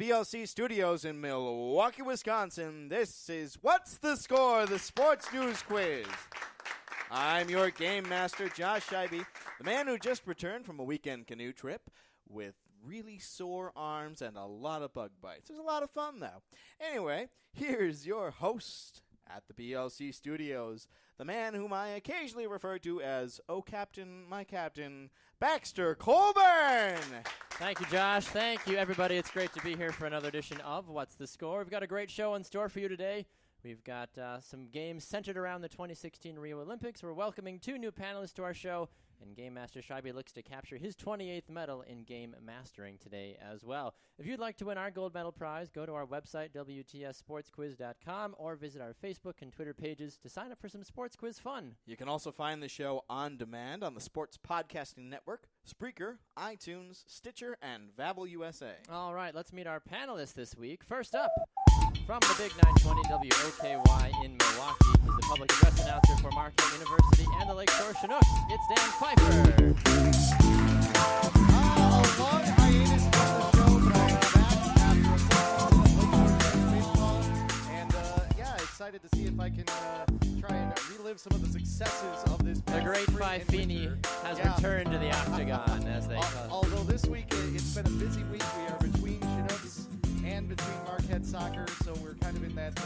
BLC studios in Milwaukee, Wisconsin, this is What's the Score, the Sports News Quiz. I'm your game master, Josh Scheibe, the man who just returned from a weekend canoe trip with really sore arms and a lot of bug bites. It was a lot of fun, though. Anyway, here's your host at the BLC studios, the man whom I occasionally refer to as Oh Captain, my Captain, Baxter Colburn. Thank you, Josh. Thank you, everybody. It's great to be here for another edition of What's the Score. We've got a great show in store for you today. We've got some games centered around the 2016 Rio Olympics. We're welcoming two new panelists to our show, and Game Master Scheibe looks to capture his 28th medal in game mastering today as well. If you'd like to win our gold medal prize, go to our website, WTSSportsQuiz.com, or visit our Facebook and Twitter pages to sign up for some sports quiz fun. You can also find the show on demand on the Sports Podcasting Network, Spreaker, iTunes, Stitcher, and Vavel USA. All right, let's meet our panelists this week. First up, from the Big 920 WOKY in Milwaukee, he's the public address announcer for Marquette University and the Lakeshore Chinooks. It's Dan Pfeifer. A long hiatus from the show, but I'm back after a baseball. And, excited to see if I can try and relive some of the successes of this The great Pfeifini has returned to the octagon, as they call it. Although this week, it's been a busy week. We are between Chinooks and between Marquette soccer, so we're kind of in that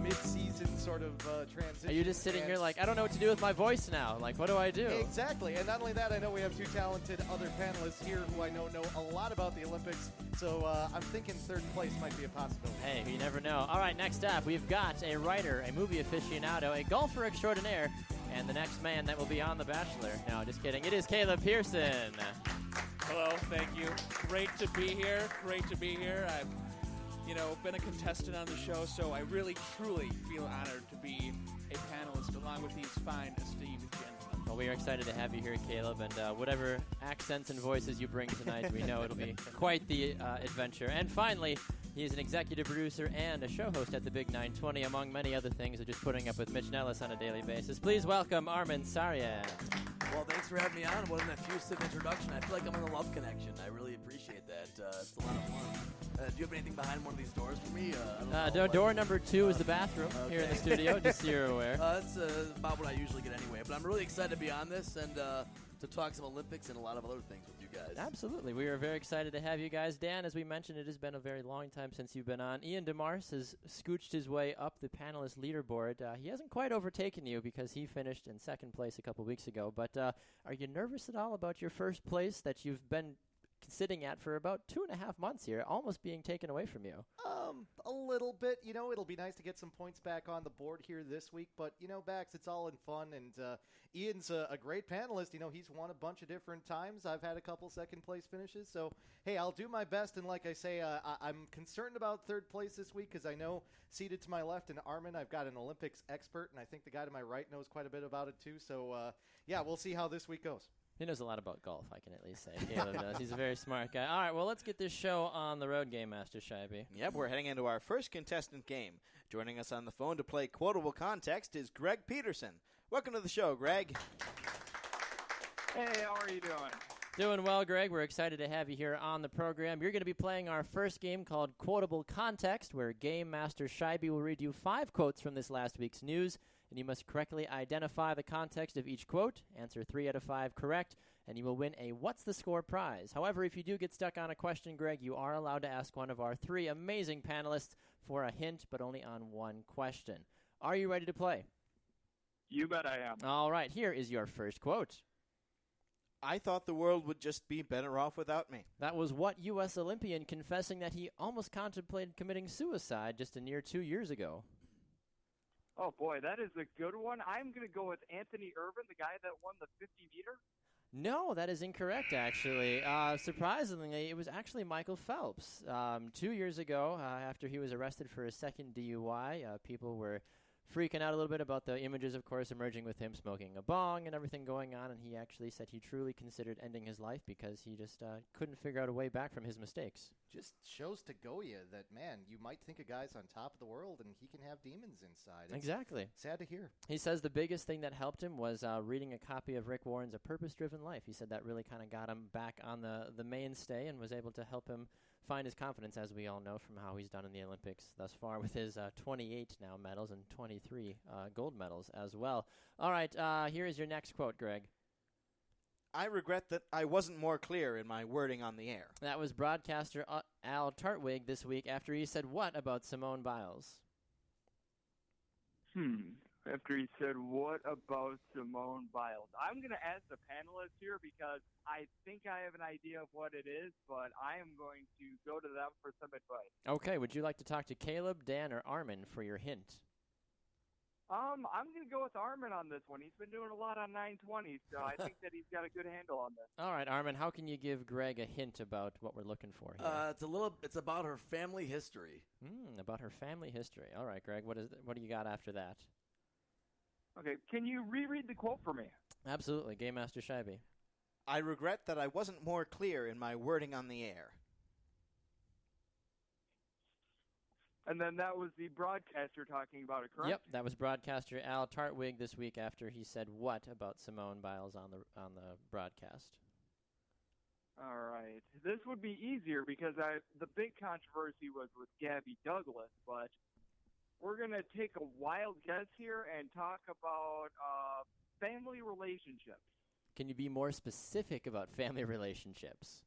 mid-season sort of transition. Are you just sitting here like, I don't know what to do with my voice now? Like, what do I do? Exactly. And not only that, I know we have two talented other panelists here who I know a lot about the Olympics, so I'm thinking third place might be a possibility. Hey, you never know. All right, next up, we've got a writer, a movie aficionado, a golfer extraordinaire, and the next man that will be on The Bachelor. No, just kidding. It is Caleb Pearson. Hello, thank you. Great to be here. I've, been a contestant on the show, so I really, truly feel honored to be a panelist along with these fine, esteemed gentlemen. Well, we are excited to have you here, Caleb, and whatever accents and voices you bring tonight, we know it'll be quite the adventure. And finally, he is an executive producer and a show host at the Big 920, among many other things, of just putting up with Mitch Nellis on a daily basis. Please welcome Armen Saryan. Well, thanks for having me on. It wasn't an effusive introduction. I feel like I'm in a love connection. I really appreciate that. It's a lot of fun. Do you have anything behind one of these doors for me? Door number 2 is the bathroom here in the studio, just so you're aware. That's about what I usually get anyway. But I'm really excited to be on this and to talk some Olympics and a lot of other things with you guys. Absolutely. We are very excited to have you guys. Dan, as we mentioned, it has been a very long time since you've been on. Ian DeMars has scooched his way up the panelist leaderboard. He hasn't quite overtaken you because he finished in second place a couple weeks ago. But are you nervous at all about your first place that you've been sitting at for about 2.5 months here, almost being taken away from you? A little bit. It'll be nice to get some points back on the board here this week. But, Bax, it's all in fun. And Ian's a great panelist. He's won a bunch of different times. I've had a couple second-place finishes. So, hey, I'll do my best. And like I say, I'm concerned about third place this week because I know seated to my left in Armen, I've got an Olympics expert. And I think the guy to my right knows quite a bit about it, too. So, we'll see how this week goes. He knows a lot about golf, I can at least say. Caleb does. He's a very smart guy. All right, well, let's get this show on the road, Game Master Scheibe. Yep, we're heading into our first contestant game. Joining us on the phone to play Quotable Context is Greg Peterson. Welcome to the show, Greg. Hey, how are you doing? Doing well, Greg. We're excited to have you here on the program. You're going to be playing our first game called Quotable Context, where Game Master Scheibe will read you 5 quotes from this last week's news, and you must correctly identify the context of each quote, answer 3 out of 5 correct, and you will win a What's the Score prize. However, if you do get stuck on a question, Greg, you are allowed to ask one of our 3 amazing panelists for a hint, but only on one question. Are you ready to play? You bet I am. All right, here is your first quote. I thought the world would just be better off without me. That was what U.S. Olympian confessing that he almost contemplated committing suicide just a near 2 years ago. Oh, boy, that is a good one. I'm going to go with Anthony Irvin, the guy that won the 50-meter. No, that is incorrect, actually. Surprisingly, it was actually Michael Phelps. 2 years ago, after he was arrested for a second DUI, people were freaking out a little bit about the images, of course, emerging with him smoking a bong and everything going on, and he actually said he truly considered ending his life because he just couldn't figure out a way back from his mistakes. Just shows to Goya that, man, you might think a guy's on top of the world and he can have demons inside. It's exactly. sad to hear. He says the biggest thing that helped him was reading a copy of Rick Warren's A Purpose-Driven Life. He said that really kind of got him back on the mainstay and was able to help him find his confidence, as we all know from how he's done in the Olympics thus far with his 28 now medals and 23 gold medals as well. All right, here is your next quote, Greg. I regret that I wasn't more clear in my wording on the air. That was broadcaster Al Tartwig this week after he said what about Simone Biles? After he said, what about Simone Biles? I'm going to ask the panelists here because I think I have an idea of what it is, but I am going to go to them for some advice. Okay, would you like to talk to Caleb, Dan, or Armen for your hint? I'm going to go with Armen on this one. He's been doing a lot on 920, so I think that he's got a good handle on this. All right, Armen, how can you give Greg a hint about what we're looking for here? It's about her family history. About her family history. All right, Greg, what do you got after that? Okay, can you reread the quote for me? Absolutely, Game Master Scheibe. I regret that I wasn't more clear in my wording on the air. And then that was the broadcaster talking about it, correct? Yep, that was broadcaster Al Tartwig this week after he said what about Simone Biles on the broadcast. All right. This would be easier because the big controversy was with Gabby Douglas, but we're going to take a wild guess here and talk about family relationships. Can you be more specific about family relationships?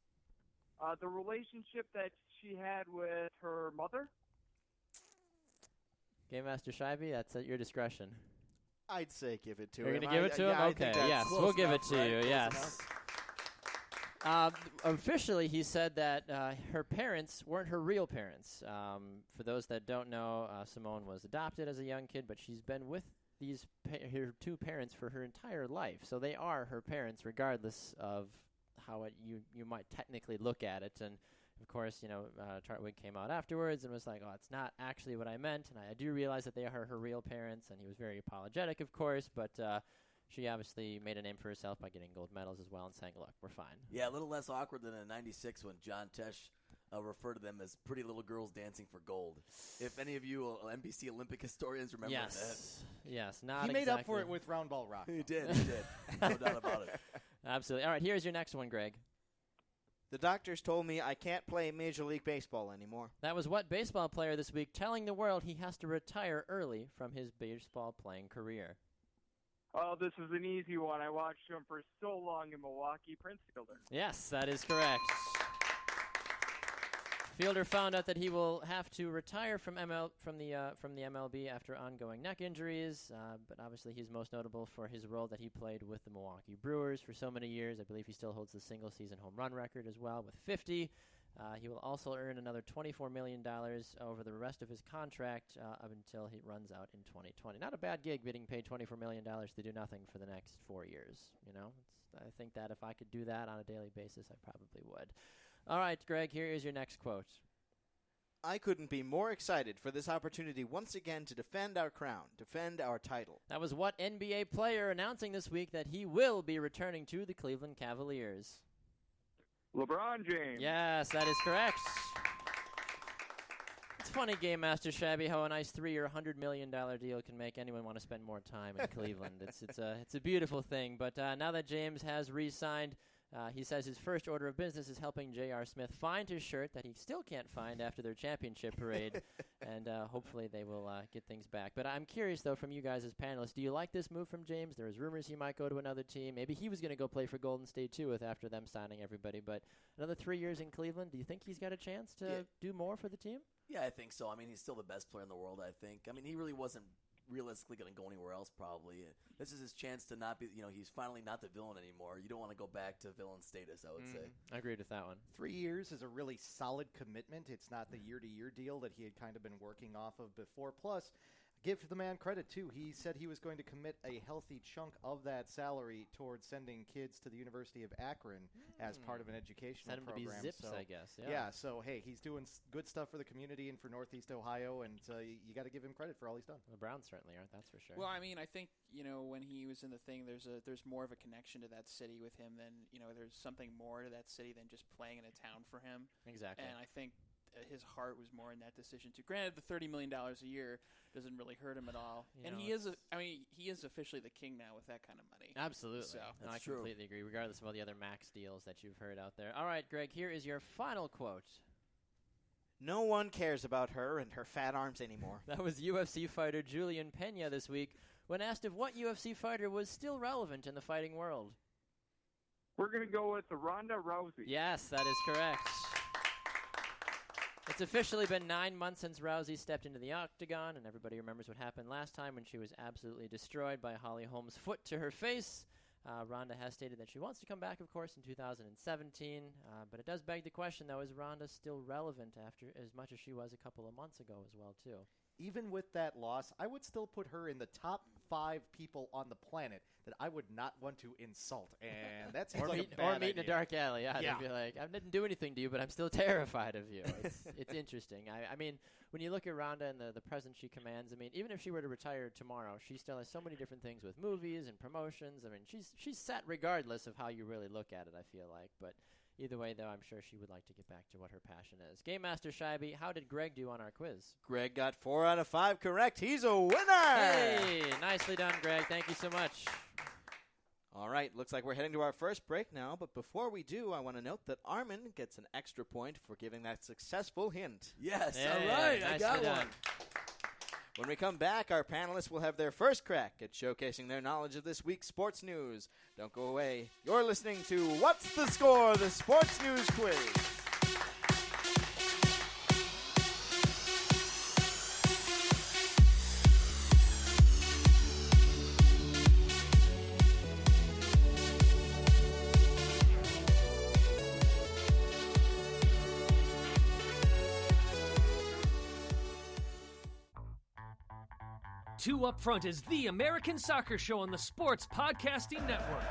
The relationship that she had with her mother. Game Master Scheibe, that's at your discretion. I'd say give it to him. You're going to give it to him? Yeah, okay, yes, we'll give it to you, yes. Officially, he said that her parents weren't her real parents. For those that don't know, Simone was adopted as a young kid, but she's been with her two parents for her entire life. So they are her parents, regardless of how you might technically look at it. And of course, Tartwig came out afterwards and was like, "Oh, it's not actually what I meant." And I do realize that they are her real parents, and he was very apologetic, of course, but. She obviously made a name for herself by getting gold medals as well and saying, look, we're fine. Yeah, a little less awkward than in '96 when John Tesh referred to them as pretty little girls dancing for gold. If any of you NBC Olympic historians remember that. Yes, not He exactly. made up for it with round ball rock. He did. No doubt about it. Absolutely. All right, here's your next one, Greg. The doctors told me I can't play Major League Baseball anymore. That was what baseball player this week telling the world he has to retire early from his baseball playing career? Oh, this is an easy one. I watched him for so long in Milwaukee. Prince Fielder. Yes, that is correct. Fielder found out that he will have to retire from the MLB after ongoing neck injuries, but obviously he's most notable for his role that he played with the Milwaukee Brewers for so many years. I believe he still holds the single-season home run record as well with 50. He will also earn another $24 million over the rest of his contract up until he runs out in 2020. Not a bad gig getting paid $24 million to do nothing for the next 4 years. I think that if I could do that on a daily basis, I probably would. All right, Greg, here is your next quote. I couldn't be more excited for this opportunity once again to defend our crown, defend our title. That was what NBA player announcing this week that he will be returning to the Cleveland Cavaliers. LeBron James. Yes, that is correct. It's funny, Game Master Shabby, how a nice 3-year, $100 million deal can make anyone want to spend more time in Cleveland. It's a beautiful thing. But now that James has re-signed, he says his first order of business is helping J.R. Smith find his shirt that he still can't find after their championship parade, and hopefully they will get things back. But I'm curious, though, from you guys as panelists, do you like this move from James? There's rumors he might go to another team. Maybe he was going to go play for Golden State, too, after them signing everybody. But another 3 years in Cleveland, do you think he's got a chance to do more for the team? Yeah, I think so. I mean, he's still the best player in the world, I think. I mean, he really wasn't realistically going to go anywhere else probably. This is his chance to not be, he's finally not the villain anymore. You don't want to go back to villain status, I would say. I agree with that one. 3 years is a really solid commitment. It's not the year-to-year deal that he had kind of been working off of before. Plus, give the man credit, too. He said he was going to commit a healthy chunk of that salary towards sending kids to the University of Akron as part of an educational Send him program. to be Zips, so, I guess. Yeah, so, hey, he's doing good stuff for the community and for Northeast Ohio, and you got to give him credit for all he's done. The Browns certainly aren't, that's for sure. Well, I mean, I think, when he was in the thing, there's more of a connection to that city with him than, there's something more to that city than just playing in a town for him. Exactly. And I think his heart was more in that decision too. Granted, the $30 million a year doesn't really hurt him at all. He is officially the king now with that kind of money. Absolutely. So, no, I completely agree, regardless of all the other max deals that you've heard out there. All right, Greg, here is your final quote. No one cares about her and her fat arms anymore. That was UFC fighter Julian Pena this week when asked if what UFC fighter was still relevant in the fighting world. We're going to go with Ronda Rousey. Yes, that is correct. It's officially been 9 months since Rousey stepped into the octagon, and everybody remembers what happened last time when she was absolutely destroyed by Holly Holm's foot to her face. Ronda has stated that she wants to come back, of course, in 2017, but it does beg the question, though, is Ronda still relevant after as much as she was a couple of months ago as well, too? Even with that loss, I would still put her in the top 5 people on the planet that I would not want to insult, and that seems like a bad Or meet in a idea. dark alley. Yeah, they'd be like, I didn't do anything to you, but I'm still terrified of you. It's interesting. I mean, when you look at Ronda and the presence she commands, I mean, even if she were to retire tomorrow, she still has so many different things with movies and promotions. I mean, she's set regardless of how you really look at it, I feel like. But either way, though, I'm sure she would like to get back to what her passion is. Game Master Scheibe, how did Greg do on our quiz? Greg got 4 out of 5 correct. He's a winner! Hey, nicely done, Greg. Thank you so much. All right, looks like we're heading to our first break now, but before we do, I want to note that Armen gets an extra point for giving that successful hint. Yes, Hey, all right, I nicely got done. one. When we come back, our panelists will have their first crack at showcasing their knowledge of this week's sports news. Don't go away. You're listening to What's the Score? The Sports News Quiz. Two Up Front is the American soccer show on the Sports Podcasting Network.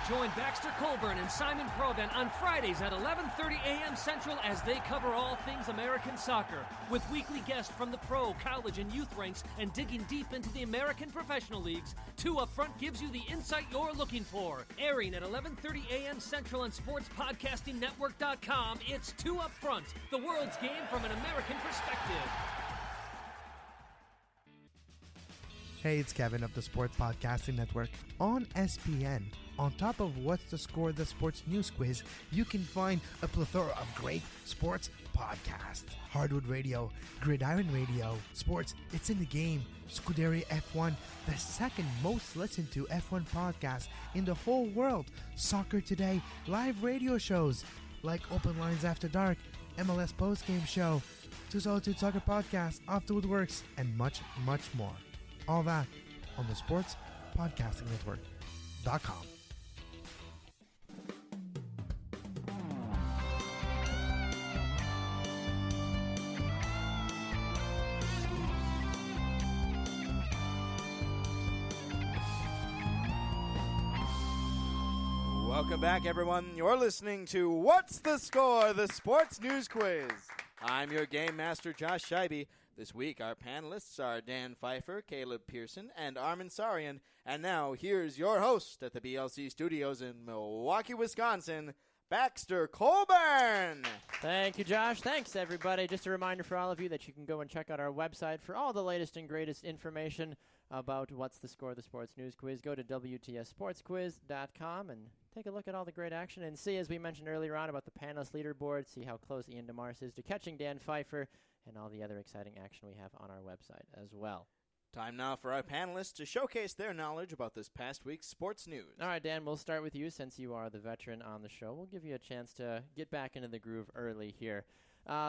Join Baxter Colburn and Simon Provan on Fridays at 11:30 a.m. Central as they cover all things American soccer, with weekly guests from the pro, college, and youth ranks and digging deep into the American professional leagues. Two Up Front gives you the insight you're looking for. Airing at 11:30 a.m. Central on SportsPodcastingNetwork.com, it's Two Up Front, the world's game from an American perspective. Hey, it's Kevin of the Sports Podcasting Network. On SPN, on top of What's the Score? The Sports News Quiz, you can find a plethora of great sports podcasts. Hardwood Radio, Gridiron Radio, Sports, It's in the Game, Scuderia F1, the second most listened to F1 podcast in the whole world, Soccer Today, live radio shows like Open Lines After Dark, MLS Postgame Show, 202 Soccer Podcast, Off the Woodworks, and much, much more. All that on the Sports Podcasting Network.com. Welcome back, everyone. You're listening to What's the Score? The Sports News Quiz. I'm your Game Master, Josh Scheibe. This week, our panelists are Dan Pfeifer, Caleb Pearson, and Armen Saryan. And now, here's your host at the BLC Studios in Milwaukee, Wisconsin, Baxter Colburn. Thank you, Josh. Thanks, everybody. Just a reminder for all of you that you can go and check out our website for all the latest and greatest information about What's the Score? The Sports News Quiz. Go to WTSSportsQuiz.com and take a look at all the great action and see, as we mentioned earlier on, about the panelist leaderboard, see how close Ian DeMars is to catching Dan Pfeifer, and all the other exciting action we have on our website as well. Time now for our panelists to showcase their knowledge about this past week's sports news. All right, Dan, we'll start with you since you are the veteran on the show. We'll give you a chance to get back into the groove early here.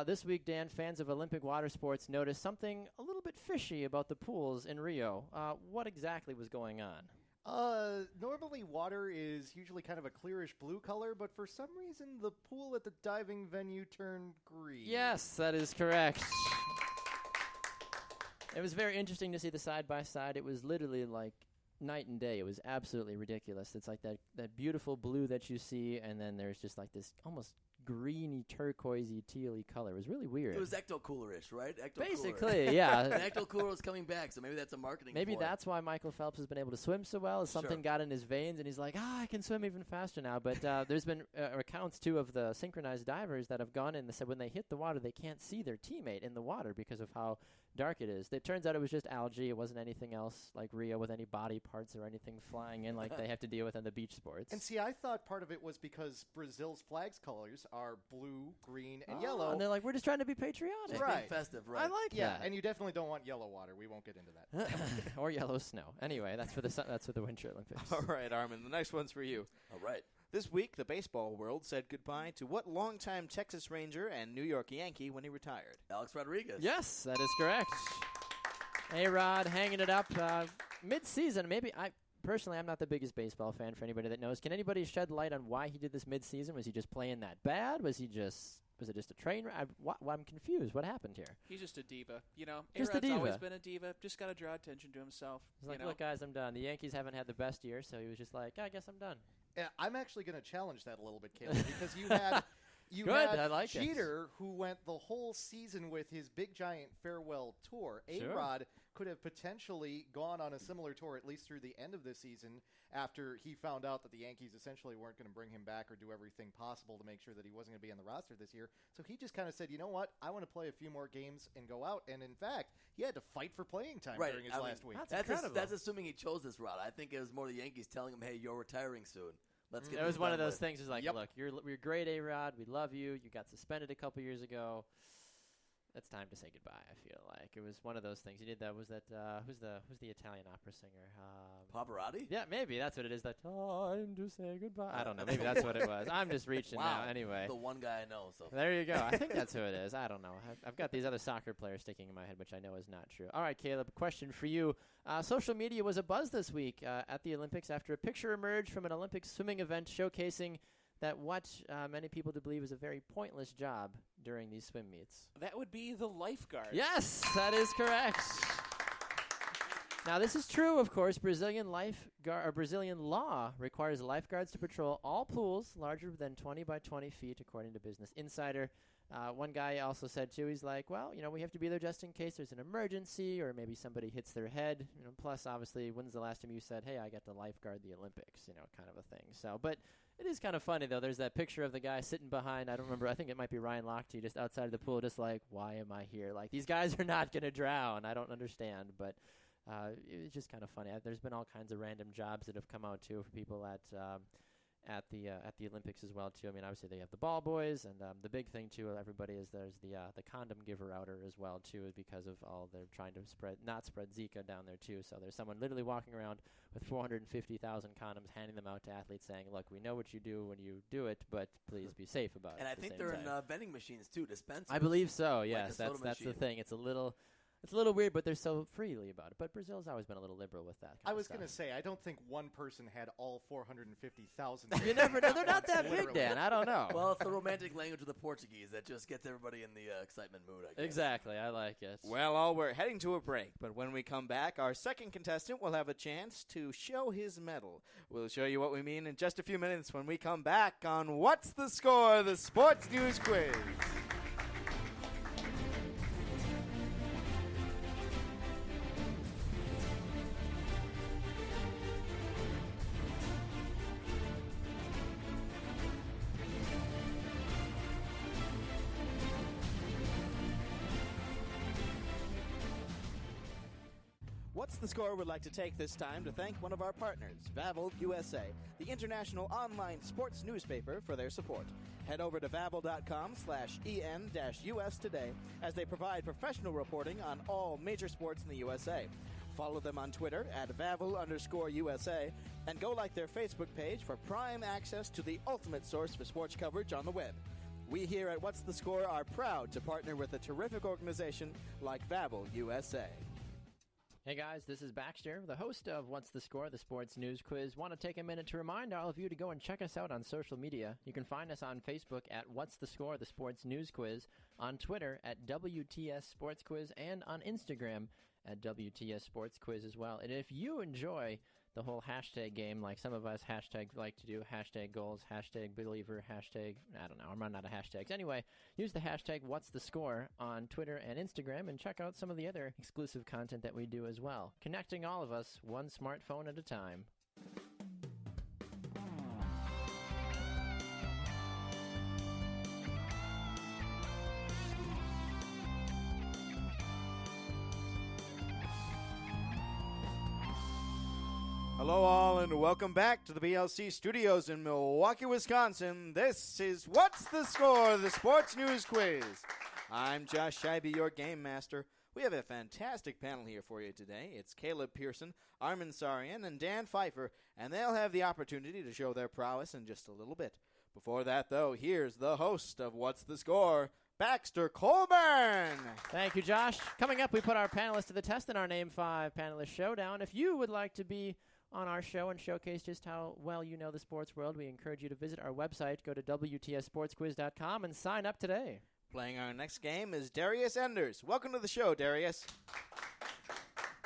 This week, Dan, fans of Olympic water sports noticed something a little bit fishy about the pools in Rio. What exactly was going on? Normally water is usually kind of a clearish blue color, but for some reason the pool at the diving venue turned green. Yes, that is correct. It was very interesting to see the side-by-side. It was literally like night and day. It was absolutely ridiculous. It's like that beautiful blue that you see, and then there's just like this almost greeny, turquoisey, tealy color. It was really weird. It was ecto-cooler-ish, right? Basically, yeah. And ecto-cooler is coming back, so maybe that's a marketing Maybe ploy. that's why Michael Phelps has been able to swim so well. Something got in his veins, and he's like, I can swim even faster now. But there's been accounts, too, of the synchronized divers that have gone in and said when they hit the water, they can't see their teammate in the water because of how dark it is. It turns out it was just algae. It wasn't anything else like Rio with any body parts or anything flying in like they have to deal with in the beach sports. And see, I thought part of it was because Brazil's flag's colors are blue, green, and yellow. And they're like, we're just trying to be patriotic. Just Right. being festive, right? I like that. And you definitely don't want yellow water. We won't get into that. Or yellow snow. Anyway, that's for the Winter Olympics. All right, Armin, the next one's for you. All right. This week, the baseball world said goodbye to what longtime Texas Ranger and New York Yankee when he retired? Alex Rodriguez. Yes, that is correct. A-Rod hanging it up mid-season. Maybe personally, I'm not the biggest baseball fan for anybody that knows. Can anybody shed light on why he did this mid-season? Was he just playing that bad? Was it just a train wreck? I'm confused. What happened here? He's just a diva. You know, Just a A-Rod's always diva. been a diva. Just got to draw attention to himself. He's like, you know? look, guys, I'm done. The Yankees haven't had the best year, so he was just like, I guess I'm done. I'm actually going to challenge that a little bit, Caleb, because you had Good, I like it. Jeter, who went the whole season with his big giant farewell tour. Sure. A-Rod could have potentially gone on a similar tour at least through the end of this season after he found out that the Yankees essentially weren't going to bring him back or do everything possible to make sure that he wasn't going to be on the roster this year. So he just kind of said, you know what, I want to play a few more games and go out. And in fact, he had to fight for playing time during his last week. That's assuming he chose this route. I think it was more the Yankees telling him, hey, you're retiring soon. Let's get It was this one done of those with. things. It's like, look, you're great, A-Rod. We love you. You got suspended a couple years ago. It's time to say goodbye. I feel like it was one of those things. You did that. Was that who's the Italian opera singer? Pavarotti? Yeah, maybe that's what it is. That time to say goodbye. I don't know. Maybe that's what it was. I'm just reaching now. Anyway, The one guy I know. So there you go. I think that's who it is. I don't know. I've got these other soccer players sticking in my head, which I know is not true. All right, Caleb, question for you. Social media was abuzz this week at the Olympics after a picture emerged from an Olympic swimming event showcasing that what many people to believe is a very pointless job during these swim meets. That would be the lifeguard. Yes, that is correct. Now, this is true, of course. Brazilian law requires lifeguards to patrol all pools larger than 20 by 20 feet, according to Business Insider. One guy also said, too, he's like, well, we have to be there just in case there's an emergency or maybe somebody hits their head. Plus, obviously, when's the last time you said, hey, I got to lifeguard the Olympics, kind of a thing. So, but it is kind of funny, though. There's that picture of the guy sitting behind, I don't remember, I think it might be Ryan Lochte, just outside of the pool, just like, why am I here? Like, these guys are not going to drown. I don't understand, but it's just kind of funny. There's been all kinds of random jobs that have come out, too, for people at the Olympics as well, too. I mean, obviously, they have the ball boys, and the big thing, too, everybody is there's the condom giver outer as well, too, because of all they're trying to not spread Zika down there, too. So there's someone literally walking around with 450,000 condoms, handing them out to athletes, saying, look, we know what you do when you do it, but please be safe about it. And I think they're in vending machines, too, dispensers. I believe so, like yes. That's the machine. thing. It's a little weird, but they're so freely about it. But Brazil's always been a little liberal with that. I was going to say, I don't think one person had all 450,000. You never know. They're not that big, Dan. I don't know. Well, it's the romantic language of the Portuguese that just gets everybody in the excitement mood, I guess. Exactly. I like it. Well, we're heading to a break, but when we come back, our second contestant will have a chance to show his medal. We'll show you what we mean in just a few minutes when we come back on What's the Score, the Sports News Quiz. What's the Score would like to take this time to thank one of our partners, Vavel USA, the international online sports newspaper, for their support. Head over to vavel.com/en-US today as they provide professional reporting on all major sports in the USA. Follow them on Twitter at @Vavel_USA and go like their Facebook page for prime access to the ultimate source for sports coverage on the web. We here at What's the Score are proud to partner with a terrific organization like Vavel USA. Hey guys, this is Baxter, the host of What's the Score, the Sports News Quiz. Want to take a minute to remind all of you to go and check us out on social media. You can find us on Facebook at What's the Score, the Sports News Quiz, on Twitter at WTS Sports Quiz, and on Instagram at WTS Sports Quiz as well. And if you enjoy the whole hashtag game, like some of us like to do, hashtag goals, hashtag believer, hashtag, I don't know, I'm running out of hashtags. Anyway, use the hashtag What's the Score on Twitter and Instagram and check out some of the other exclusive content that we do as well. Connecting all of us one smartphone at a time. Hello all and welcome back to the BLC studios in Milwaukee, Wisconsin. This is What's the Score, the Sports News Quiz. I'm Josh Scheibe, your game master. We have a fantastic panel here for you today. It's Caleb Pearson, Armen Saryan, and Dan Pfeifer, and they'll have the opportunity to show their prowess in just a little bit. Before that, though, here's the host of What's the Score, Baxter Colburn. Thank you, Josh. Coming up, we put our panelists to the test in our Name 5 Panelist Showdown. If you would like to be on our show and showcase just how well you know the sports world, we encourage you to visit our website, go to WTSSportsQuiz.com, and sign up today. Playing our next game is Darius Enders. Welcome to the show, Darius.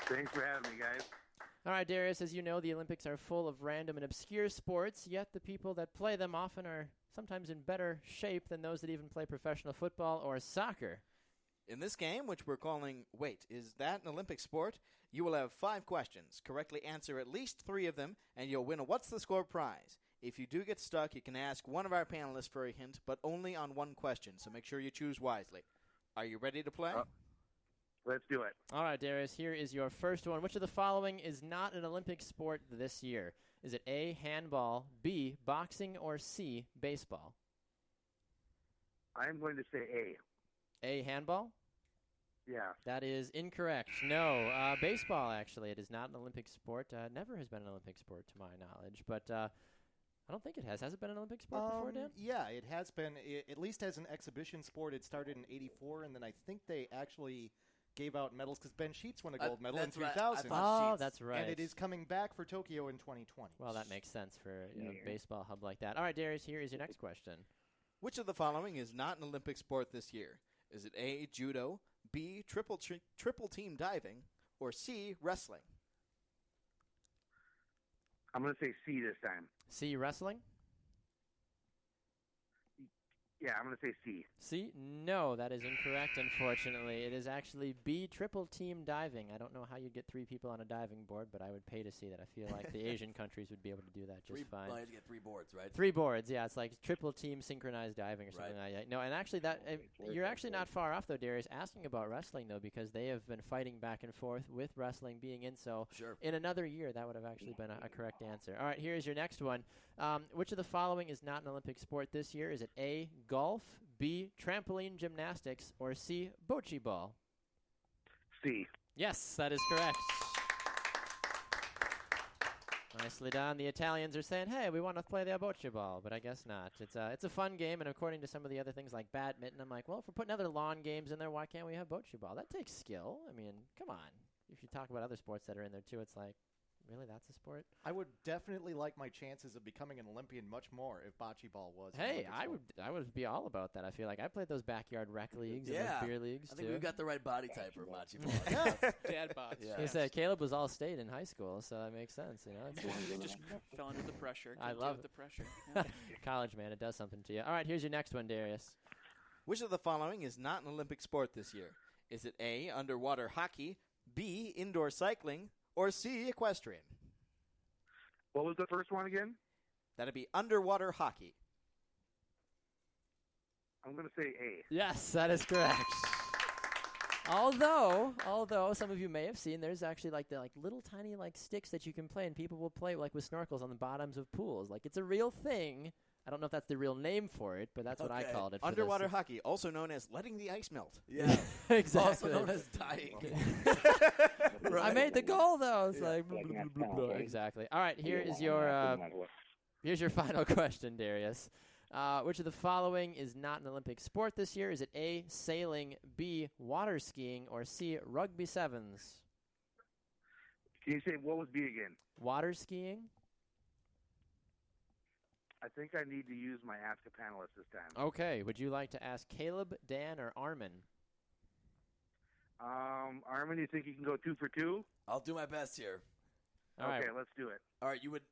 Thanks for having me, guys. All right, Darius, as you know, the Olympics are full of random and obscure sports, yet the people that play them often are sometimes in better shape than those that even play professional football or soccer. In this game, which we're calling Wait, Is That an Olympic Sport?, you will have 5 questions. Correctly answer at least 3 of them, and you'll win a What's the Score prize. If you do get stuck, you can ask one of our panelists for a hint, but only on one question, so make sure you choose wisely. Are you ready to play? Let's do it. All right, Darius, here is your first one. Which of the following is not an Olympic sport this year? Is it A, handball, B, boxing, or C, baseball? I'm going to say A. A, handball? Yeah. That is incorrect. No, baseball, actually. It is not an Olympic sport. Never has been an Olympic sport, to my knowledge. But I don't think it has. Has it been an Olympic sport before, Dan? Yeah, it has been. At least as an exhibition sport, it started in '84, and then I think they actually gave out medals because Ben Sheets won a gold medal in 2000. Oh, that's right. And it is coming back for Tokyo in 2020. Well, that makes sense for a baseball hub like that. All right, Darius, here is your next question. Which of the following is not an Olympic sport this year? Is it A, judo, B, triple team diving, or C, wrestling? I'm going to say C this time. C, wrestling? Yeah, I'm going to say C. C? No, that is incorrect, unfortunately. It is actually B, triple team diving. I don't know how you'd get 3 people on a diving board, but I would pay to see that. I feel like the Asian countries would be able to do that just fine. Well, you have to get 3 boards, right? 3 boards, yeah. It's like triple team synchronized diving or something like that. No, and actually you're actually not far off, though, Darius, asking about wrestling, though, because they have been fighting back and forth with wrestling being in. So in another year, that would have actually been a correct answer. All right, here's your next one. Which of the following is not an Olympic sport this year? Is it A, golf, B, trampoline gymnastics, or C, bocce ball? C. Yes, that is correct. Nicely done. The Italians are saying, hey, we want to play the bocce ball, but I guess not. It's a fun game, and according to some of the other things like badminton, I'm like, well, if we're putting other lawn games in there, why can't we have bocce ball? That takes skill. I mean, come on. If you talk about other sports that are in there, too, it's like, really, that's a sport? I would definitely like my chances of becoming an Olympian much more if bocce ball was. Hey, I would be all about that. I feel like I played those backyard rec leagues and those beer leagues, I think too. we've got the right body type for bocce ball. Dad bods. Yeah. He said Caleb was all state in high school, so that makes sense. You know, They just fell under the pressure. I Couldn't love deal with it. the pressure. College, man, it does something to you. All right, here's your next one, Darius. Which of the following is not an Olympic sport this year? Is it A, underwater hockey, B, indoor cycling, or C, equestrian? What was the first one again? That'd be underwater hockey. I'm going to say A. Yes, that is correct. Although some of you may have seen, there's actually like the little tiny sticks that you can play, and people will play with snorkels on the bottoms of pools. Like, it's a real thing. I don't know if that's the real name for it, but that's what I called it. For underwater hockey, also known as letting the ice melt. Yeah, exactly. Also known as dying. I made the goal, though. It's like blah, blah, blah, blah. Exactly. All right, here's your final question, Darius. Which of the following is not an Olympic sport this year? Is it A, sailing, B, water skiing, or C, rugby sevens? Can you say what was B again? Water skiing? I think I need to use my Ask a Panelist this time. Okay. Would you like to ask Caleb, Dan, or Armen? Armin, you think you can go 2 for 2? I'll do my best here. All right. Okay, let's do it. All right, you would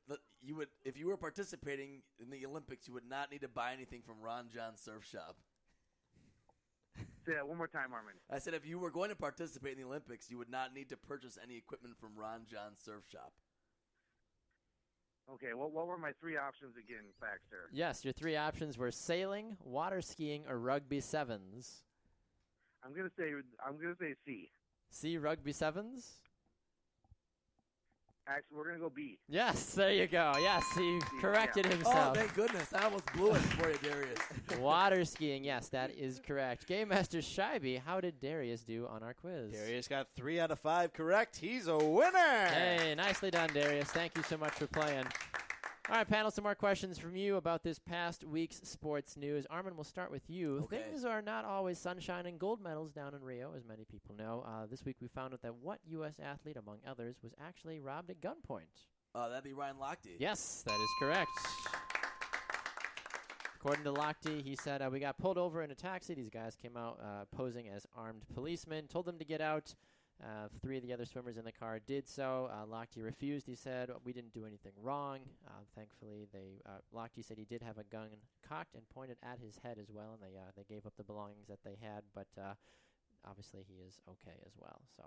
if you were participating in the Olympics, you would not need to buy anything from Ron John Surf Shop. Say that one more time, Armin. I said if you were going to participate in the Olympics, you would not need to purchase any equipment from Ron John Surf Shop. Okay, what were my 3 options again, Baxter? Yes, your 3 options were sailing, water skiing, or rugby sevens. I'm gonna say C. C, rugby sevens? Actually, we're gonna go B. Yes, there you go. Yes, he corrected himself. Oh, thank goodness. I almost blew it for you, Darius. Water skiing, yes, that is correct. Game Master Scheibe, how did Darius do on our quiz? Darius got 3 out of 5 correct. He's a winner. Hey, nicely done, Darius. Thank you so much for playing. All right, panel, some more questions from you about this past week's sports news. Armin, we'll start with you. Okay. Things are not always sunshine and gold medals down in Rio, as many people know. This week we found out that what U.S. athlete, among others, was actually robbed at gunpoint? That'd be Ryan Lochte. Yes, that is correct. According to Lochte, he said, we got pulled over in a taxi. These guys came out posing as armed policemen, told them to get out. 3 of the other swimmers in the car did so. Lochte refused. He said, we didn't do anything wrong. Thankfully, Lochte said he did have a gun cocked and pointed at his head as well, and they gave up the belongings that they had, but obviously he is okay as well. So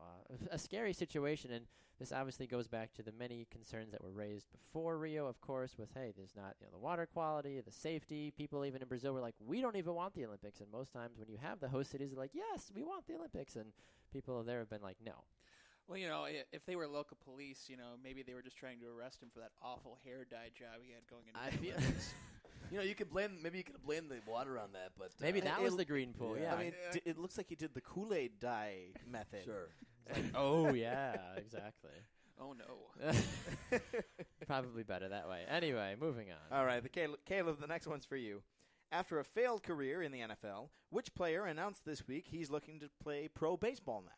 a scary situation, and this obviously goes back to the many concerns that were raised before Rio, of course, with, hey, there's not the water quality, the safety. People even in Brazil were like, we don't even want the Olympics, and most times when you have the host cities, they're like, yes, we want the Olympics, and people there have been like, no. Well, if they were local police, maybe they were just trying to arrest him for that awful hair dye job he had going into I the feel. Olympics. You could blame the water on that, but Maybe that was the green pool, yeah. I mean, it looks like he did the Kool-Aid dye method. Sure. Oh, yeah, exactly. Oh, no. Probably better that way. Anyway, moving on. All right, Caleb, the next one's for you. After a failed career in the NFL, which player announced this week he's looking to play pro baseball now?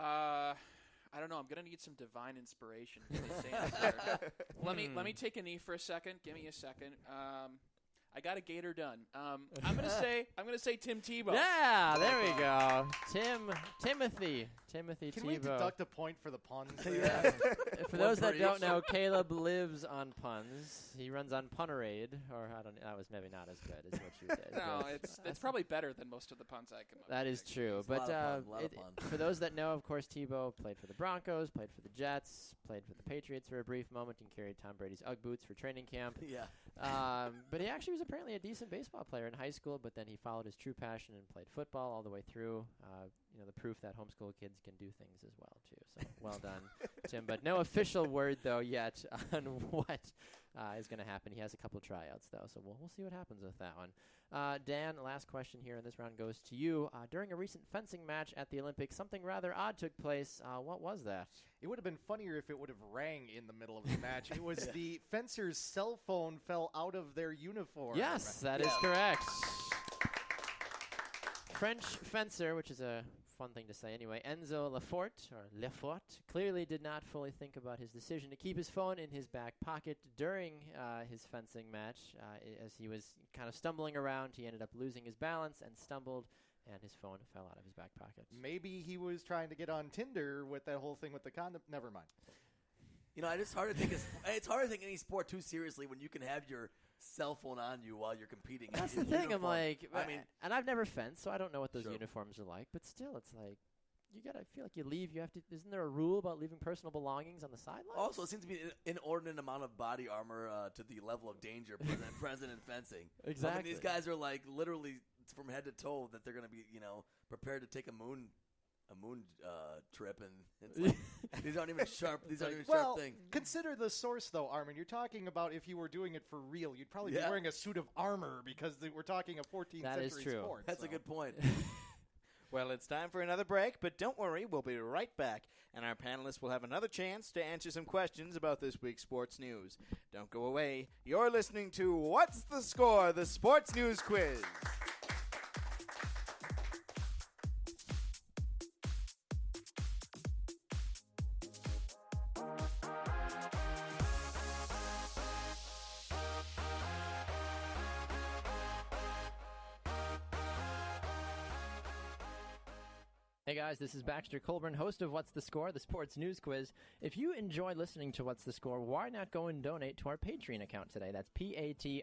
I don't know. I'm gonna need some divine inspiration. Let me take a knee for a second. Give me a second. I got a gator done. I'm gonna say Tim Tebow. Yeah, there we go. Timothy Can Tebow. we deduct a point for the puns? Yeah. For those that don't know, Caleb lives on puns. He runs on Punterade, or I don't. That was maybe not as good as what you did. No, it's probably better than most of the puns I come up with. That is true. It's But a lot of fun. for those that know, of course, Tebow played for the Broncos, played for the Jets, played for the Patriots for a brief moment, and carried Tom Brady's Ugg boots for training camp. Yeah. But he actually was apparently a decent baseball player in high school, but then he followed his true passion and played football all the way through. The proof that homeschool kids can do things as well, too. So well done, Tim. But no official word, though, yet on what is going to happen. He has a couple tryouts, though, so we'll see what happens with that one. Dan, last question here in this round goes to you. During a recent fencing match at the Olympics, something rather odd took place. What was that? It would have been funnier if it would have rang in the middle of the match. It was the fencer's cell phone fell out of their uniform. Yes, that is correct. French fencer, which is a fun thing to say anyway, Enzo Lefort, clearly did not fully think about his decision to keep his phone in his back pocket during his fencing match. As he was kind of stumbling around, he ended up losing his balance and stumbled, and his phone fell out of his back pocket. Maybe he was trying to get on Tinder with that whole thing with the condom. Never mind. It's hard to take it's hard to take any sport too seriously when you can have your cell phone on you while you're competing. That's in the thing. uniform. I'm like, I mean, and I've never fenced, so I don't know what those Sure. uniforms are like. But still, it's like I feel like you leave. You have to. Isn't there a rule about leaving personal belongings on the sidelines? also, it seems to be an inordinate amount of body armor to the level of danger present in fencing. Exactly. I mean, these guys are like literally from head to toe that they're going to be prepared to take a moon trip, and it's like, these aren't even sharp. These aren't even sharp things. Consider the source, though, Armin. You're talking about if you were doing it for real, you'd probably be wearing a suit of armor because we're talking a 14th That is century true. sport. That's a good point. Well, it's time for another break, but don't worry, we'll be right back, and our panelists will have another chance to answer some questions about this week's sports news. Don't go away. You're listening to What's the Score? The Sports News Quiz. Hey guys, this is Baxter Colburn, host of What's the Score, the sports news quiz. If you enjoy listening to What's the Score, why not go and donate to our Patreon account today? That's patreon.com.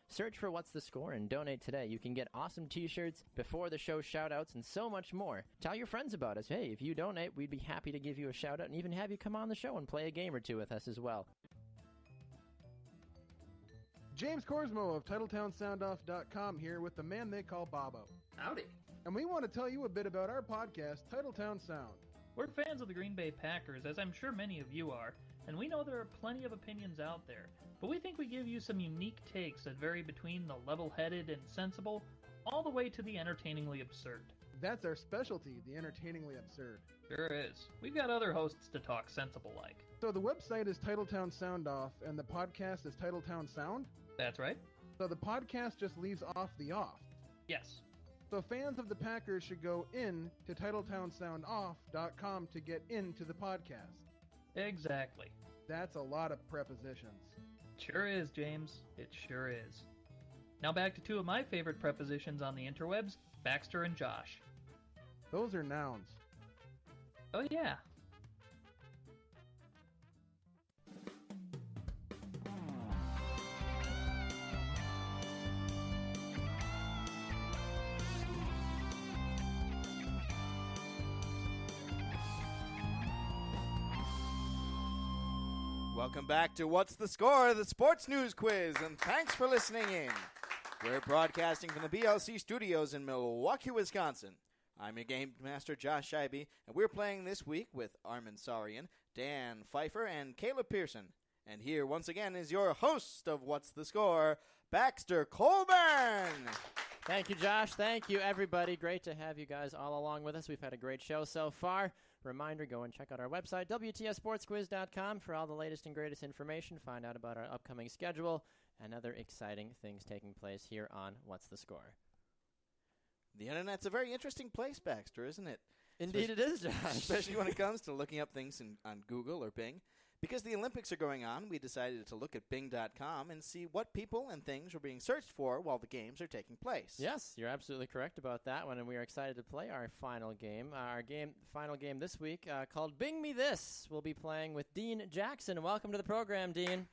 Search for What's the Score and donate today. You can get awesome t-shirts, before the show shout-outs, and so much more. Tell your friends about us. Hey, if you donate, we'd be happy to give you a shout-out and even have you come on the show and play a game or two with us as well. James Corsmo of TitletownSoundoff.com here with the man they call Bobo. Howdy. And we want to tell you a bit about our podcast, Titletown Sound. We're fans of the Green Bay Packers, as I'm sure many of you are, and we know there are plenty of opinions out there, but we think we give you some unique takes that vary between the level-headed and sensible, all the way to the entertainingly absurd. That's our specialty, the entertainingly absurd. Sure is. We've got other hosts to talk sensible-like. So the website is Titletown Sound Off, and the podcast is Titletown Sound? That's right. So the podcast just leaves off the off. Yes. So fans of the Packers should go in to TitletownSoundoff.com to get into the podcast. Exactly. That's a lot of prepositions. Sure is, James. It sure is. Now back to two of my favorite prepositions on the interwebs, Baxter and Josh. Those are nouns. Oh yeah. Welcome back to What's the Score, the sports news quiz, and thanks for listening in. We're broadcasting from the BLC studios in Milwaukee, Wisconsin. I'm your game master, Josh Scheibe, and we're playing this week with Armen Saryan, Dan Pfeifer, and Caleb Pearson. And here, once again, is your host of What's the Score, Baxter Colburn. Thank you, Josh. Thank you, everybody. Great to have you guys all along with us. We've had a great show so far. Reminder, go and check out our website, WTSSportsQuiz.com, for all the latest and greatest information. Find out about our upcoming schedule and other exciting things taking place here on What's the Score. The Internet's a very interesting place, Baxter, isn't it? Indeed it is, Josh. Especially when it comes to looking up things on Google or Bing. Because the Olympics are going on, we decided to look at Bing.com and see what people and things were being searched for while the games are taking place. Yes, you're absolutely correct about that one, and we are excited to play our final game. Final game this week called Bing Me This. We'll be playing with Dean Jackson. Welcome to the program, Dean.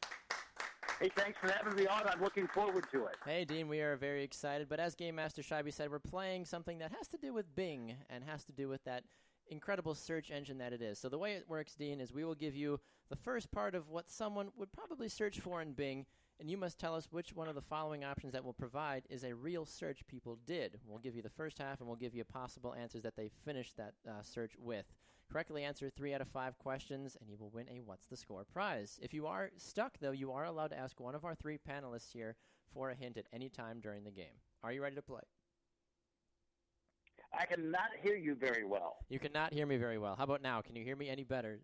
Hey, thanks for having me on. I'm looking forward to it. Hey, Dean, we are very excited. But as Game Master Scheibe said, we're playing something that has to do with Bing and has to do with that incredible search engine that it is. So the way it works, Dean, is we will give you the first part of what someone would probably search for in Bing, and you must tell us which one of the following options that we'll provide is a real search people did. We'll give you the first half, and we'll give you possible answers that they finished that search with. Correctly answer 3 out of 5 questions, and you will win a What's the Score prize. If you are stuck, though, you are allowed to ask one of our 3 panelists here for a hint at any time during the game. Are you ready to play? I cannot hear you very well. You cannot hear me very well. How about now? Can you hear me any better?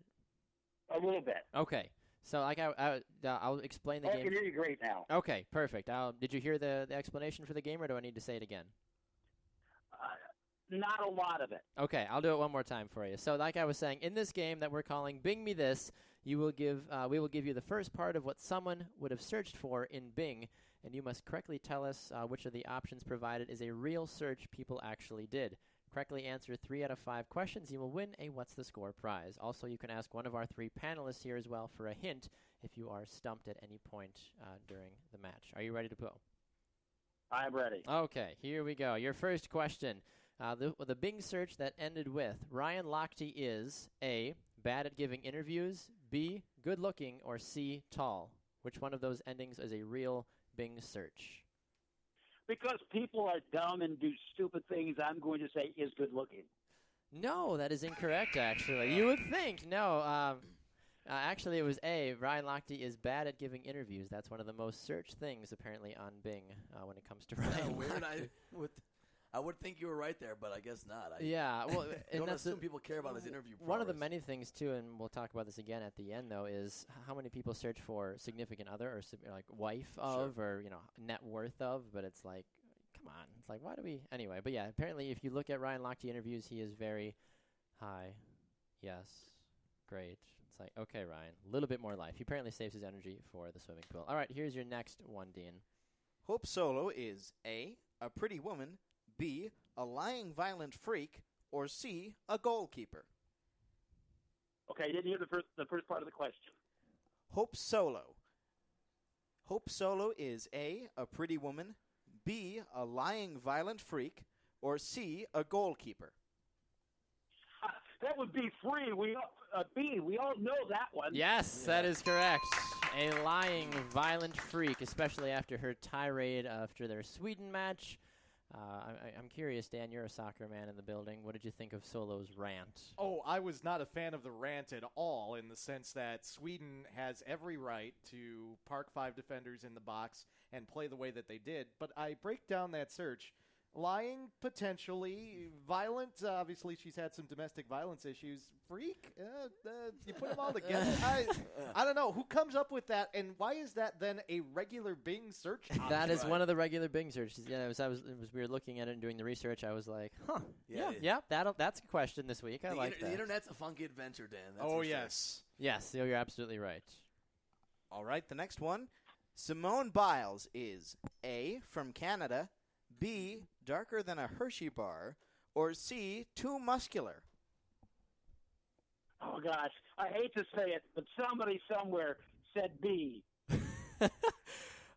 A little bit. Okay. So like I'll explain the game. I can hear you great now. Okay, perfect. Did you hear the explanation for the game, or do I need to say it again? Not a lot of it. Okay, I'll do it one more time for you. So like I was saying, in this game that we're calling Bing Me This, we will give you the first part of what someone would have searched for in Bing, and you must correctly tell us which of the options provided is a real search people actually did. Correctly answer 3 out of 5 questions, you will win a What's the Score prize. Also, you can ask one of our 3 panelists here as well for a hint if you are stumped at any point during the match. Are you ready to go? I'm ready. Okay, here we go. Your first question. The Bing search that ended with Ryan Lochte is A, bad at giving interviews, B, good looking, or C, tall. Which one of those endings is a real Bing search? Because people are dumb and do stupid things, I'm going to say is good looking. No, that is incorrect, actually. You would think. No, actually, it was A, Ryan Lochte is bad at giving interviews. That's one of the most searched things, apparently, on Bing when it comes to Ryan Lochte. I would think you were right there, but I guess not. Yeah, well, I don't assume people care about his interview One of the many things, too, and we'll talk about this again at the end, though, is how many people search for significant other or like wife of or, net worth of, but it's like, come on. It's like, why do we? Anyway, but yeah, apparently if you look at Ryan Lochte interviews, he is very high. Yes. Great. It's like, okay, Ryan, a little bit more life. He apparently saves his energy for the swimming pool. All right, here's your next one, Dean. Hope Solo is A, a pretty woman, B, a lying violent freak, or C, a goalkeeper? Okay, I didn't hear the first part of the question. Hope Solo. Hope Solo is A, a pretty woman, B, a lying violent freak, or C, a goalkeeper. That would be free. B. We all know that one. Yes, that is correct. A lying violent freak, especially after her tirade after their Sweden match. I'm curious, Dan, you're a soccer man in the building. What did you think of Solo's rant? Oh, I was not a fan of the rant at all, in the sense that Sweden has every right to park 5 defenders in the box and play the way that they did. But I break down that search. Lying, potentially. Violent, obviously she's had some domestic violence issues. Freak? You put them all together. I don't know. Who comes up with that, and why is that then a regular Bing search option? That is one of the regular Bing searches. Yeah, we were looking at it and doing the research. I was like, huh. Yeah, that's a question this week. I like that. The internet's a funky adventure, Dan. That's Oh, for yes. Sure. Yes, you're absolutely right. All right, the next one. Simone Biles is A, from Canada, B, darker than a Hershey bar, or C, too muscular? Oh, gosh. I hate to say it, but somebody somewhere said B.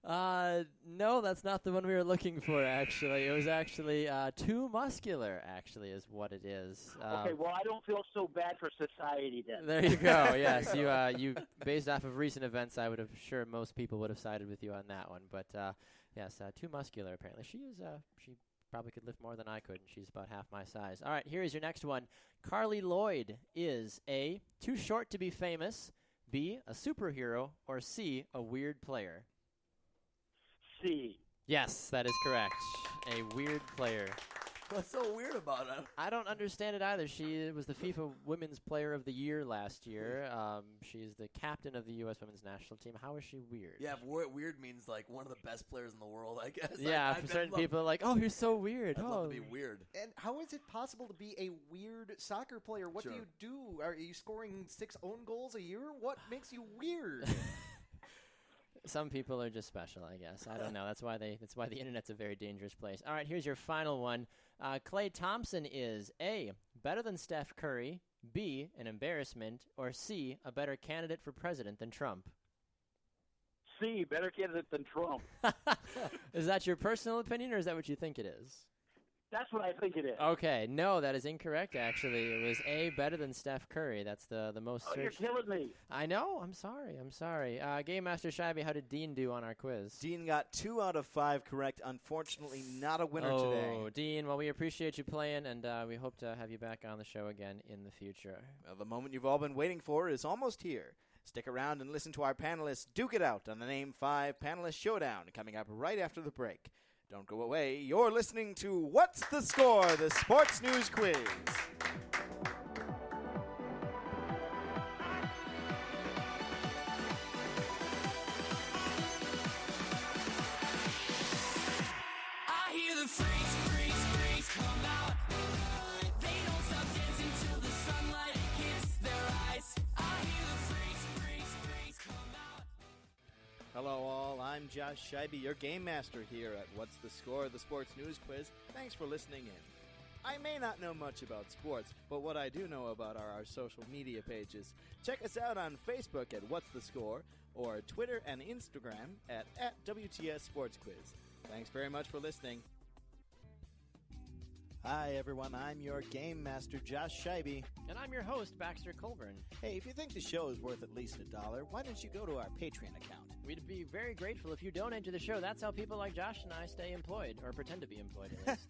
No, that's not the one we were looking for, actually. It was actually too muscular, actually, is what it is. Okay, well, I don't feel so bad for society then. There you go. Yes, you based off of recent events, I would have sure most people would have sided with you on that one. But yes, too muscular. Apparently, she probably could lift more than I could, and she's about half my size. All right, here is your next one. Carly Lloyd is A, too short to be famous, B, a superhero, or C, a weird player. C. Yes, that is correct. A weird player. What's so weird about it? I don't understand it either. She was the FIFA Women's Player of the Year last year. She's the captain of the U.S. Women's National Team. How is she weird? Yeah, weird means like one of the best players in the world, I guess. Yeah, for certain people are like, oh, you're so weird. I'd love to be weird. And how is it possible to be a weird soccer player? What do you do? Are you scoring 6 own goals a year? What makes you weird? Some people are just special, I guess. I don't know. That's why the internet's a very dangerous place. All right, here's your final one. Klay Thompson is A, better than Steph Curry, B, an embarrassment, or C, a better candidate for president than Trump. C, better candidate than Trump. Is that your personal opinion, or is that what you think it is? That's what I think it is. Okay, no, that is incorrect, actually. It was A, better than Steph Curry. That's the most searched. You're killing me. I know. I'm sorry. Game Master Scheibe, how did Dean do on our quiz? Dean got 2 out of 5 correct. Unfortunately, not a winner today. Oh, Dean, well, we appreciate you playing, and we hope to have you back on the show again in the future. Well, the moment you've all been waiting for is almost here. Stick around and listen to our panelists duke it out on the Name 5 Panelist Showdown coming up right after the break. Don't go away. You're listening to What's the Score? The Sports News Quiz. I hear the freaks come out. They don't stop dancing till the sunlight hits their eyes. I hear the freaks come out. Hello all, I'm Josh Scheibe, your game master here at What's the Score? The Sports News Quiz. Thanks for listening in. I may not know much about sports, but what I do know about are our social media pages. Check us out on Facebook at What's the Score, or Twitter and Instagram at WTS Sports Quiz. Thanks very much for listening. Hi everyone, I'm your game master Josh Scheibe. And I'm your host, Baxter Colburn. Hey, if you think the show is worth at least $1, why don't you go to our Patreon account? We'd be very grateful if you donate to the show. That's how people like Josh and I stay employed, or pretend to be employed at least.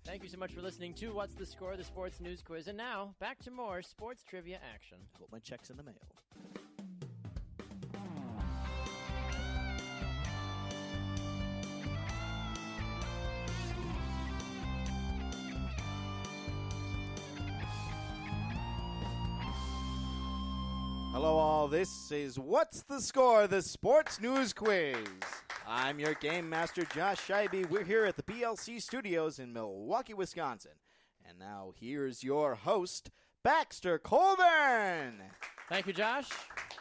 Thank you so much for listening to What's the Score? The Sports News Quiz. And now, back to more sports trivia action. Hope my check's in the mail. Hello all, this is What's the Score? The Sports News Quiz. I'm your game master, Josh Scheibe. We're here at the BLC Studios in Milwaukee, Wisconsin. And now here's your host, Baxter Colburn. Thank you, Josh.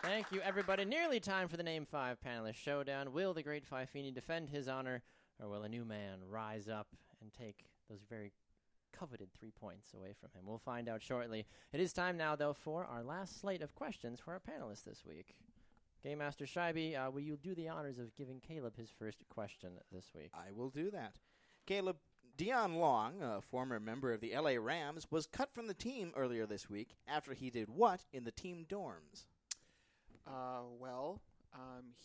Thank you, everybody. Nearly time for the Name 5 Panelist Showdown. Will the great Pfeifini defend his honor, or will a new man rise up and take those very coveted 3 points away from him. We'll find out shortly. It is time now, though, for our last slate of questions for our panelists this week. Game Master Scheibe, will you do the honors of giving Caleb his first question this week? I will do that. Caleb, Dion Long, a former member of the LA Rams, was cut from the team earlier this week after he did what in the team dorms?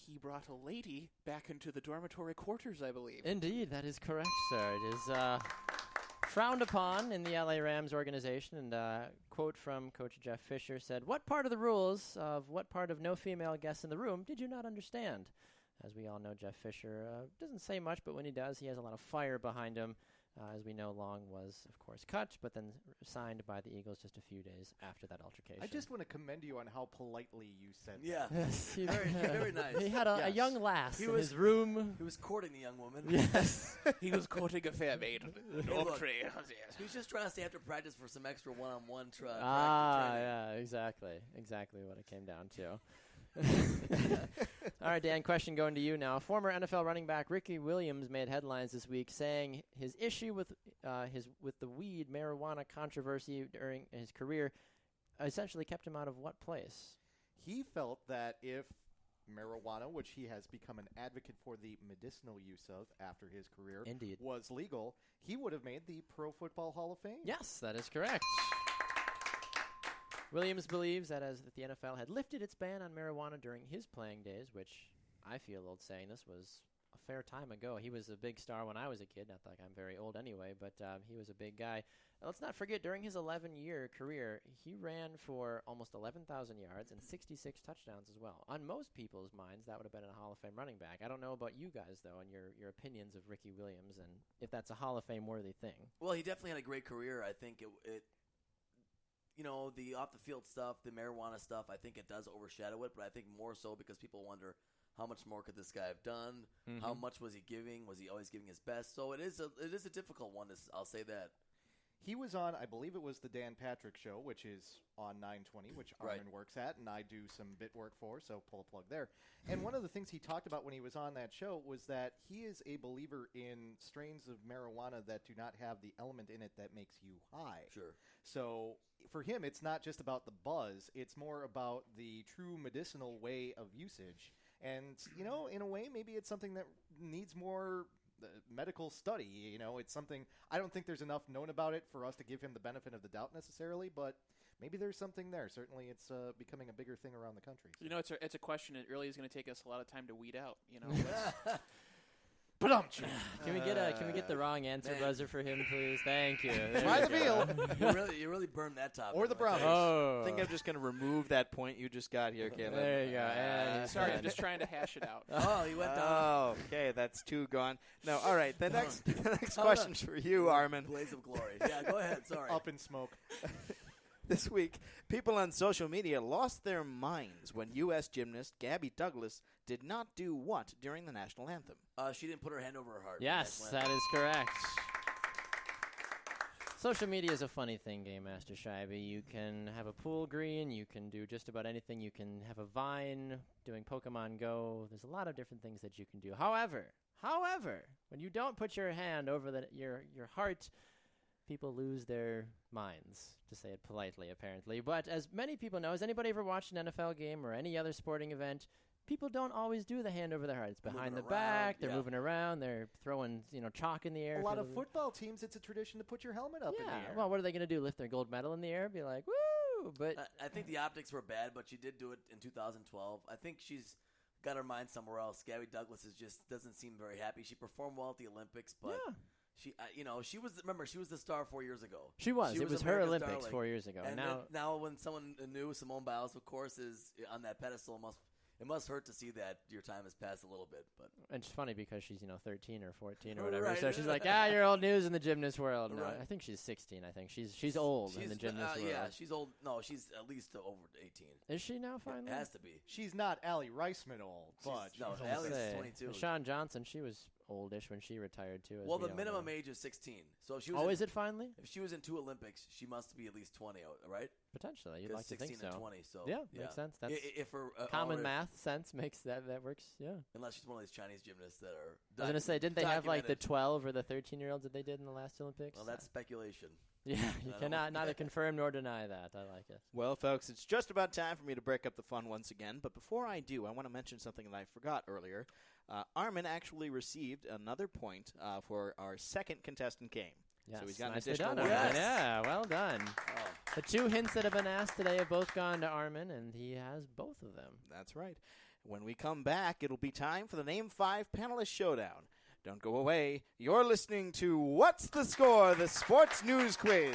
He brought a lady back into the dormitory quarters, I believe. Indeed, that is correct, sir. It is frowned upon in the LA Rams organization, and a quote from Coach Jeff Fisher said, "What part of the rules of what part of no female guests in the room did you not understand?" As we all know, Jeff Fisher doesn't say much, but when he does, he has a lot of fire behind him. As we know, Long was, of course, cut, but then signed by the Eagles just a few days after that altercation. I just want to commend you on how politely you said Yeah. that. Yes, Very nice. He had a young lass in his room. He was courting the young woman. Yes. He was courting a fair maid. Dormitory. He was just trying to stay after practice for some extra one-on-one training. Yeah, exactly what it came down to. All right, Dan, question going to you now. Former NFL running back Ricky Williams made headlines this week saying his issue with the weed marijuana controversy during his career essentially kept him out of what place? He felt that if marijuana, which he has become an advocate for the medicinal use of after his career, Indeed, was legal, he would have made the Pro Football Hall of Fame. Yes, that is correct. Williams believes that as the NFL had lifted its ban on marijuana during his playing days, which I feel old saying this was a fair time ago. He was a big star when I was a kid. Not like I'm very old anyway, but he was a big guy. And let's not forget, during his 11-year career, he ran for almost 11,000 yards and 66 touchdowns as well. On most people's minds, that would have been a Hall of Fame running back. I don't know about you guys, though, and your opinions of Ricky Williams and if that's a Hall of Fame-worthy thing. Well, he definitely had a great career. I think it the off-the-field stuff, the marijuana stuff, I think it does overshadow it, but I think more so because people wonder how much more could this guy have done? Mm-hmm. How much was he giving? Was he always giving his best? So it is a difficult one, I'll say that. He was on, I believe it was the Dan Patrick Show, which is on 920, which Armen works at, and I do some bit work for, so pull a plug there. And one of the things he talked about when he was on that show was that he is a believer in strains of marijuana that do not have the element in it that makes you high. Sure. So for him, it's not just about the buzz. It's more about the true medicinal way of usage. And, in a way, maybe it's something that needs more medical study. It's something, I don't think there's enough known about it for us to give him the benefit of the doubt necessarily, but maybe there's something there. Certainly it's becoming a bigger thing around the country. So. It's a question that really is going to take us a lot of time to weed out. Can we get the wrong answer buzzer for him, please? Thank you. Try the veal. You really burned that topic. Or the Brownies. I think I'm just going to remove that point you just got here, Caleb. There you go. Sorry, I'm just trying to hash it out. Oh, he went down. Oh, okay, that's two gone. No, all right. The next question's for you, Armen. Blaze of glory. Yeah, go ahead. Sorry. Up in smoke. This week, people on social media lost their minds when U.S. gymnast Gabby Douglas did not do what during the national anthem? She didn't put her hand over her heart. Yes, that is correct. Social media is a funny thing, Game Master Scheibe. You can have a pool green. You can do just about anything. You can have a Vine doing Pokemon Go. There's a lot of different things that you can do. However, when you don't put your hand over your heart, people lose their minds, to say it politely, apparently. But as many people know, has anybody ever watched an NFL game or any other sporting event? People don't always do the hand over their heart. It's behind the back. They're moving around. They're throwing, chalk in the air. A lot of football teams, it's a tradition to put your helmet up in the air. Well, what are they going to do? Lift their gold medal in the air? Be like, woo! But I think the optics were bad, but she did do it in 2012. I think she's got her mind somewhere else. Gabby Douglas doesn't seem very happy. She performed well at the Olympics, but she was the star 4 years ago. She was. It was her Olympics 4 years ago. And now when someone new, Simone Biles, of course, is on that pedestal, it must hurt to see that your time has passed a little bit. But it's funny because she's 13 or 14 or whatever. Right. So she's like, you're old news in the gymnast world. Right. I think she's 16. I think she's old in the gymnast world. Yeah, she's old. No, she's at least over 18. Is she now finally? It has to be. She's not Allie Reisman old, but Allie's 22. Shawn Johnson, she was oldish when she retired too. Well, the minimum age is 16. So if she was is it finally? If she was in 2 Olympics, she must be at least 20, right? Potentially, you'd like to think 16 so. and 20, so yeah, makes sense. That's if her, common math sense makes that works. Yeah. Unless she's one of these Chinese gymnasts that are. I was gonna say, didn't they have like the documented. 12 or the 13-year-olds that they did in the last Olympics? Well, that's speculation. Yeah, you cannot neither confirm nor deny that. I like it. Well, folks, it's just about time for me to break up the fun once again. But before I do, I want to mention something that I forgot earlier. Armen actually received another point for our second contestant game. Yes, so he's got nicely an additional done, one. Armen. Yeah, well done. Oh. The 2 hints that have been asked today have both gone to Armen, and he has both of them. That's right. When we come back, it'll be time for the Name 5 Panelist Showdown. Don't go away. You're listening to What's the Score? The Sports News Quiz.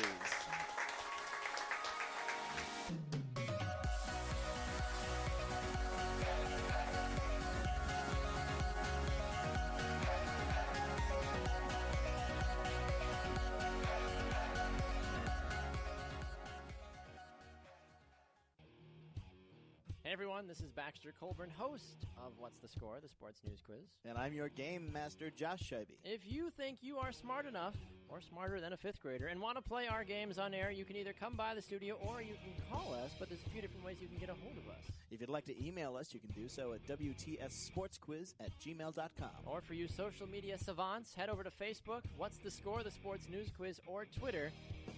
Hey everyone, this is Baxter Colburn, host of What's the Score, the Sports News Quiz. And I'm your game master, Josh Scheibe. If you think you are smart enough, or smarter than a 5th grader, and want to play our games on air, you can either come by the studio or you can call us, but there's a few different ways you can get a hold of us. If you'd like to email us, you can do so at WTSSportsQuiz@gmail.com. Or for you social media savants, head over to Facebook, What's the Score, the Sports News Quiz, or Twitter,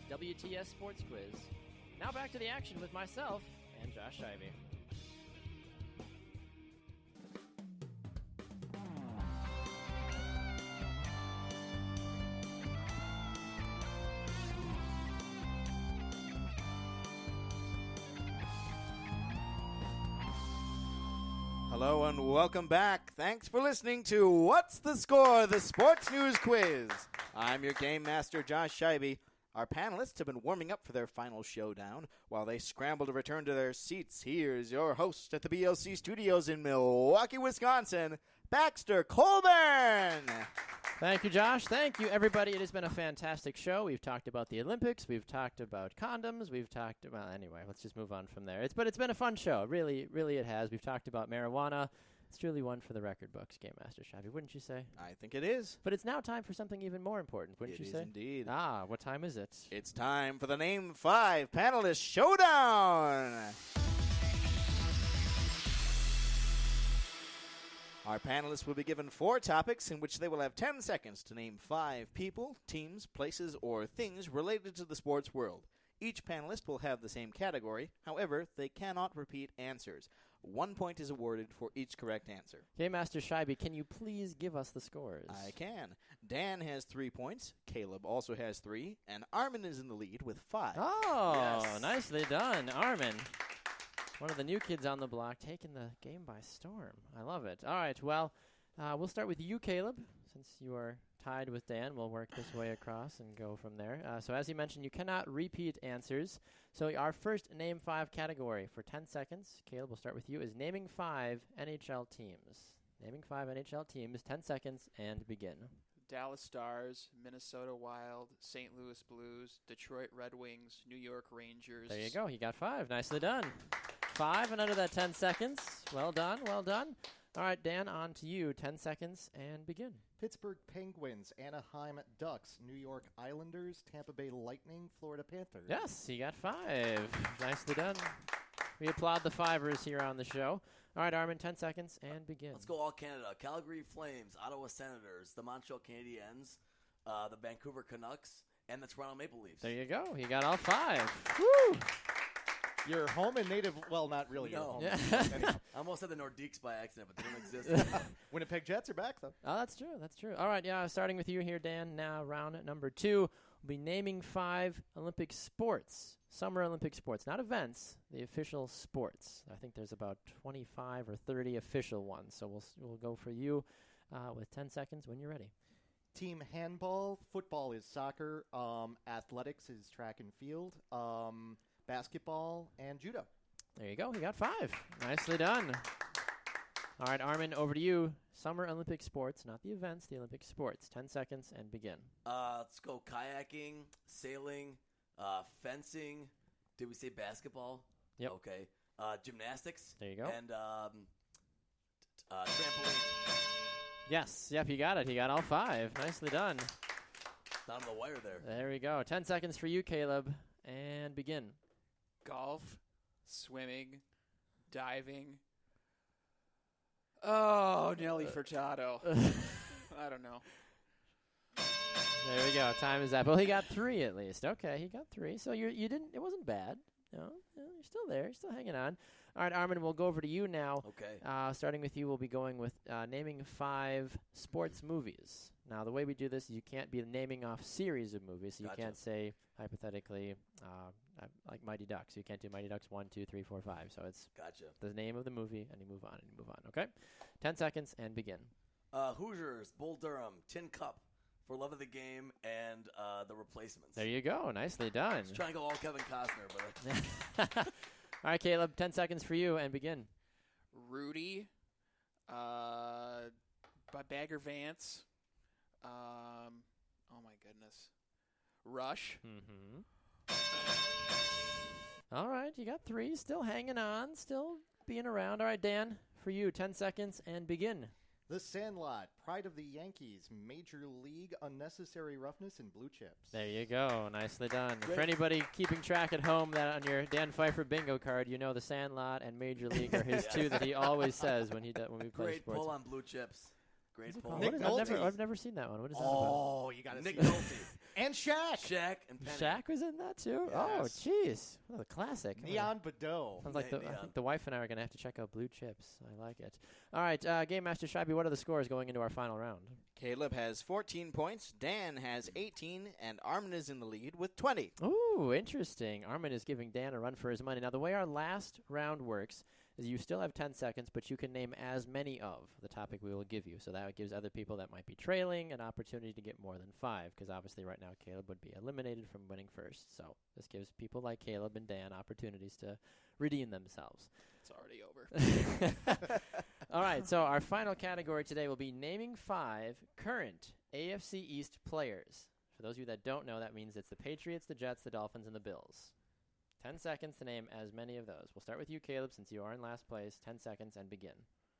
WTS Sports Quiz. Now back to the action with myself and Josh Scheibe. Hello and welcome back. Thanks for listening to What's the Score? The Sports News Quiz. I'm your game master, Josh Scheibe. Our panelists have been warming up for their final showdown. While they scramble to return to their seats, here's your host at the BLC Studios in Milwaukee, Wisconsin, Baxter Colburn. Thank you, Josh. Thank you, everybody. It has been a fantastic show. We've talked about the Olympics. We've talked about condoms. We've talked about... Anyway, let's just move on from there. But it's been a fun show. Really, really it has. We've talked about marijuana. It's truly one for the record books, Game Master Scheibe, wouldn't you say? I think it is. But it's now time for something even more important, wouldn't you say? It is indeed. Ah, what time is it? It's time for the Name 5 Panelist Showdown. Our panelists will be given 4 topics in which they will have 10 seconds to name 5 people, teams, places, or things related to the sports world. Each panelist will have the same category. However, they cannot repeat answers. 1 point is awarded for each correct answer. Game Master Scheibe, can you please give us the scores? I can. Dan has 3 points. Caleb also has 3. And Armen is in the lead with 5. Oh, yes. Nicely done, Armen. One of the new kids on the block taking the game by storm. I love it. All right, well, we'll start with you, Caleb. Since you are tied with Dan, we'll work this way across and go from there. So as you mentioned, you cannot repeat answers. So our first Name 5 category for 10 seconds, Caleb, we'll start with you, is naming 5 NHL teams. Naming 5 NHL teams, 10 seconds, and begin. Dallas Stars, Minnesota Wild, St. Louis Blues, Detroit Red Wings, New York Rangers. There you go. You got 5. Nicely done. 5 and under that 10 seconds. Well done. Well done. All right, Dan, on to you. 10 seconds and begin. Pittsburgh Penguins, Anaheim Ducks, New York Islanders, Tampa Bay Lightning, Florida Panthers. Yes, you got 5. Nicely done. We applaud the 5ers here on the show. All right, Armen, 10 seconds and begin. Let's go all Canada. Calgary Flames, Ottawa Senators, the Montreal Canadiens, the Vancouver Canucks, and the Toronto Maple Leafs. There you go. You got all 5. Woo! Your home and native, well, not really your home. Yeah. I almost said the Nordiques by accident, but they don't exist. Winnipeg Jets are back, though. Oh, that's true. That's true. All right, yeah, starting with you here, Dan. Now, round number 2. We'll be naming 5 Olympic sports. Summer Olympic sports, not events, the official sports. I think there's about 25 or 30 official ones. So we'll go for you with 10 seconds when you're ready. Team handball, football is soccer, athletics is track and field, basketball, and judo. There you go. You got 5. Nicely done. All right, Armen, over to you. Summer Olympic sports, not the events, the Olympic sports. 10 seconds and begin. Let's go kayaking, sailing, fencing. Did we say basketball? Yep. Okay. Gymnastics. There you go. And trampoline. Yes. Yep, you got it. You got all 5. Nicely done. Down the wire there. There we go. 10 seconds for you, Caleb, and begin. Golf, swimming, diving. Oh, Nelly Furtado. I don't know. There we go. Time is up. Well, he got 3 at least. Okay, he got 3. So you didn't. It wasn't bad. No, you're still there. You're still hanging on. All right, Armen, we'll go over to you now. Okay. Starting with you, we'll be going with naming 5 sports movies. Now, the way we do this is you can't be naming off series of movies. So you can't say, hypothetically, like Mighty Ducks. You can't do Mighty Ducks 1, 2, 3, 4, 5. So it's the name of the movie, and you move on, and you move on. Okay? 10 seconds, and begin. Hoosiers, Bull Durham, Tin Cup, For Love of the Game, and The Replacements. There you go. Nicely done. I was trying to go all Kevin Costner, but... All right, Caleb, 10 seconds for you, and begin. Rudy, Bagger Vance, oh my goodness, Rush. All right, you got 3, still hanging on, still being around. All right, Dan, for you, 10 seconds, and begin. The Sandlot, Pride of the Yankees, Major League, Unnecessary Roughness, and Blue Chips. There you go. Nicely done. For anybody keeping track at home, that on your Dan Pfeifer bingo card, you know the Sandlot and Major League are his 2 that he always says when we play Great sports. pull on Blue Chips. Great pull. I've never seen that one. What is that about? Oh, you got to Nick see it. Nolte. And Shaq. Shaq and Penny. Shaq was in that too? Yes. Oh, jeez. What a classic. Neon Bedeau. Sounds like I think the wife and I are going to have to check out Blue Chips. I like it. All right, Game Master Scheibe, what are the scores going into our final round? Caleb has 14 points, Dan has 18, and Armen is in the lead with 20. Ooh, interesting. Armen is giving Dan a run for his money. Now, the way our last round works is you still have 10 seconds, but you can name as many of the topic we will give you. So that gives other people that might be trailing an opportunity to get more than 5, because obviously right now Caleb would be eliminated from winning first. So this gives people like Caleb and Dan opportunities to redeem themselves. It's already over. All right, so our final category today will be naming 5 current AFC East players. For those of you that don't know, that means it's the Patriots, the Jets, the Dolphins, and the Bills. 10 seconds to name as many of those. We'll start with you, Caleb, since you are in last place. 10 seconds and begin.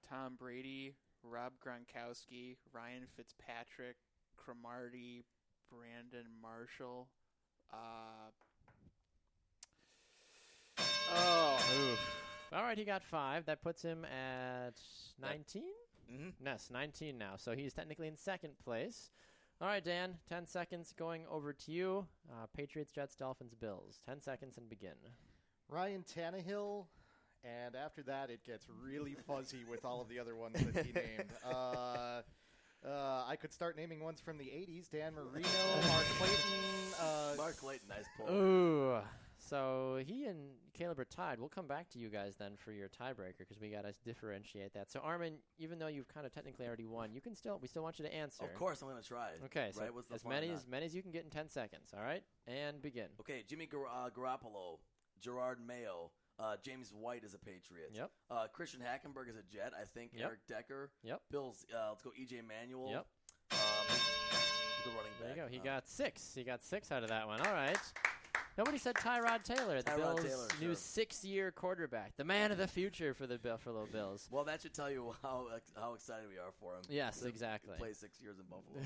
Tom Brady, Rob Gronkowski, Ryan Fitzpatrick, Cromartie, Brandon Marshall. All right, he got 5. That puts him at 19? Yes, 19 now. So he's technically in second place. All right, Dan, 10 seconds going over to you. Patriots, Jets, Dolphins, Bills. 10 seconds and begin. Ryan Tannehill, and after that it gets really fuzzy with all of the other ones that he named. I could start naming ones from the 80s. Dan Marino, Mark Clayton. Mark Clayton, nice pull. Ooh. So he and Caleb are tied. We'll come back to you guys then for your tiebreaker because we got to differentiate that. So, Armen, even though you've kind of technically already won, we still want you to answer. Of course, I'm going to try. Okay, so right? as many as you can get in 10 seconds, all right? And begin. Okay, Jimmy Garoppolo, Gerard Mayo, James White is a Patriot. Yep. Christian Hackenberg is a Jet, I think. Yep. Eric Decker. Yep. Bills, let's go E.J. Manuel. Yep. The running back. There you go. He got 6. He got 6 out of that one. All right. Nobody said Tyrod Taylor, the Bills' new 6-year quarterback, the man of the future for the Buffalo Bills. Well, that should tell you how excited we are for him. Yes, exactly. Play 6 years in Buffalo.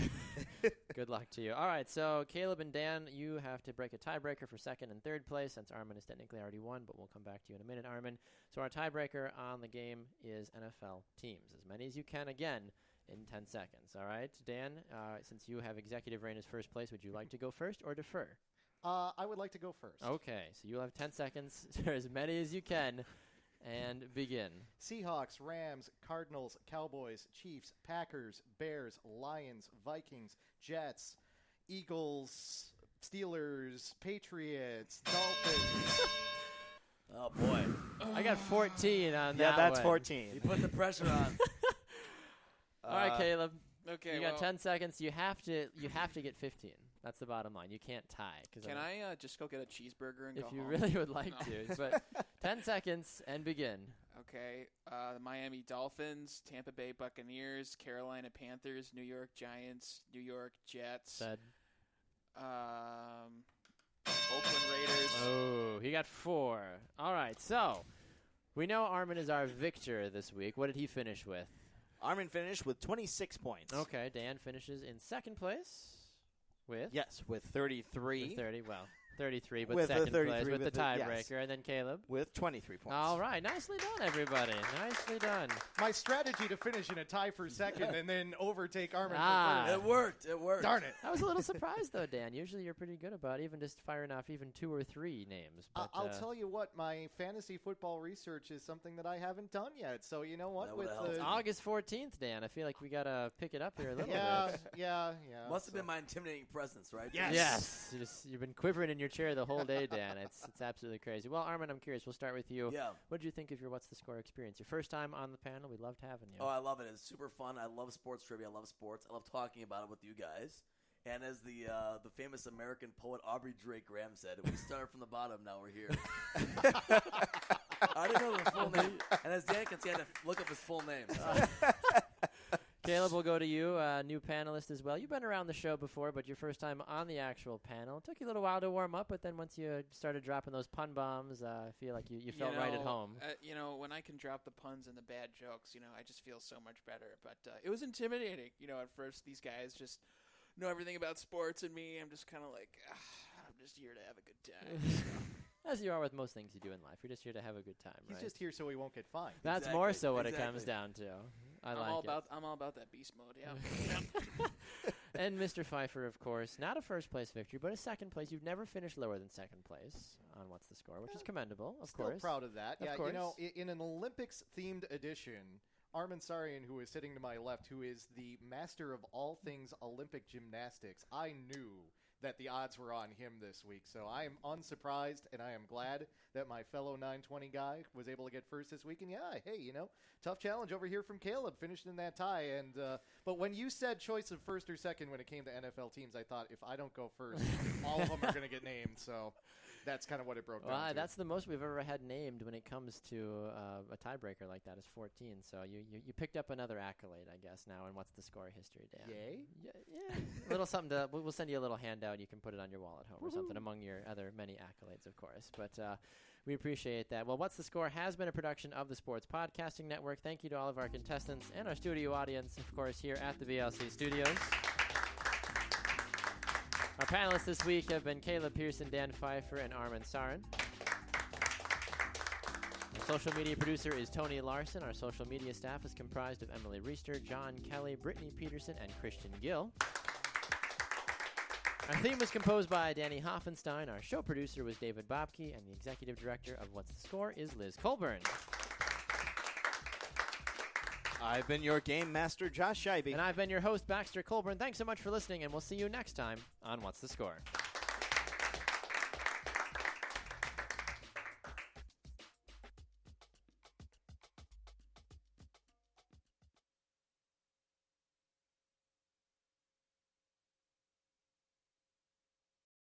Good luck to you. All right, so Caleb and Dan, you have to break a tiebreaker for second and third place since Armen has technically already won, but we'll come back to you in a minute, Armen. So our tiebreaker on the game is NFL teams, as many as you can again in 10 seconds. All right, Dan, since you have executive reign as first place, would you like to go first or defer? I would like to go first. Okay, so you'll have 10 seconds for as many as you can, and begin. Seahawks, Rams, Cardinals, Cowboys, Chiefs, Packers, Bears, Lions, Vikings, Jets, Eagles, Steelers, Patriots, Dolphins. Oh, boy. I got 14 on that Yeah, that's one. 14. You put the pressure on. All right, Caleb. Okay, you got 10 seconds. You have to get 15. That's the bottom line. You can't tie. Can I just go get a cheeseburger and go If you home? really would like to. But 10 seconds and begin. Okay. The Miami Dolphins, Tampa Bay Buccaneers, Carolina Panthers, New York Giants, New York Jets. Said. Oakland Raiders. Oh, he got 4. All right, so we know Armen is our victor this week. What did he finish with? Armen finished with 26 points. Okay, Dan finishes in second place with? Yes, with 33. With 30, well. 33, but With the second 33 place with the with the- tiebreaker. yes. And then Caleb? With 23 points. All right. Nicely done, everybody. Nicely done. My strategy to finish in a tie for second and then overtake Armen Ah. for first. It worked. It worked. Darn it. I was a little surprised, though, Dan. Usually you're pretty good about even just firing off even 2 or 3 names. But, I'll tell you what, my fantasy football research is something that I haven't done yet. So you know what? That With would've helped. It's the August 14th, Dan. I feel like we got to pick it up here a little yeah, bit. yeah. Must have been my intimidating presence, right? Yes. Yes. You've been quivering in your chair the whole day, Dan. It's absolutely crazy. Well, Armen, I'm curious. We'll start with you. Yeah. What did you think of your What's the Score experience? Your first time on the panel. We loved having you. Oh, I love it. It's super fun. I love sports trivia. I love sports. I love talking about it with you guys. And as the famous American poet Aubrey Drake Graham said, we started from the bottom, now we're here. I didn't know the full name. And as Dan can see, I had to look up his full name. So. Caleb, we'll go to you, new panelist as well. You've been around the show before, but your first time on the actual panel. It took you a little while to warm up, but then once you started dropping those pun bombs, I feel like you felt right at home. When I can drop the puns and the bad jokes, I just feel so much better. But it was intimidating. At first, these guys just know everything about sports, and me, I'm just kind of like, I'm just here to have a good time. As you are with most things you do in life. You're just here to have a good time, He's right? just here so he won't get fined. That's more so what it comes down to. I'm all about that beast mode, yeah. And Mr. Pfeifer, of course, not a first-place victory, but a second place. You've never finished lower than second place on What's the Score, which is commendable, of Still course. proud of that. Of Yeah, course. in an Olympics-themed edition, Armen Saryan, who is sitting to my left, who is the master of all things Olympic gymnastics, I knew that the odds were on him this week. So I am unsurprised, and I am glad that my fellow 920 guy was able to get first this week. And yeah, hey, tough challenge over here from Caleb, finished in that tie. And but when you said choice of first or second when it came to NFL teams, I thought if I don't go first, all of them are going to get named. So that's kind of what it broke down to. That's the most we've ever had named when it comes to a tiebreaker like that is 14. So you picked up another accolade, I guess, now in What's the Score history, Dan. Yay? Yeah. A little something to, we'll send you a little handout. You can put it on your wall at home or something among your other many accolades, of course. But we appreciate that. Well, What's the Score has been a production of the Sports Podcasting Network. Thank you to all of our contestants and our studio audience, of course, here at the VLC studios. Our panelists this week have been Caleb Pearson, Dan Pfeifer, and Armen Saryan. Our social media producer is Tony Larson. Our social media staff is comprised of Emily Reister, John Kelly, Brittany Peterson, and Christian Gill. Our theme was composed by Danny Hoffenstein. Our show producer was David Bobke, and the executive director of What's the Score is Liz Colburn. I've been your game master, Josh Scheibe. And I've been your host, Baxter Colburn. Thanks so much for listening, and we'll see you next time on What's the Score.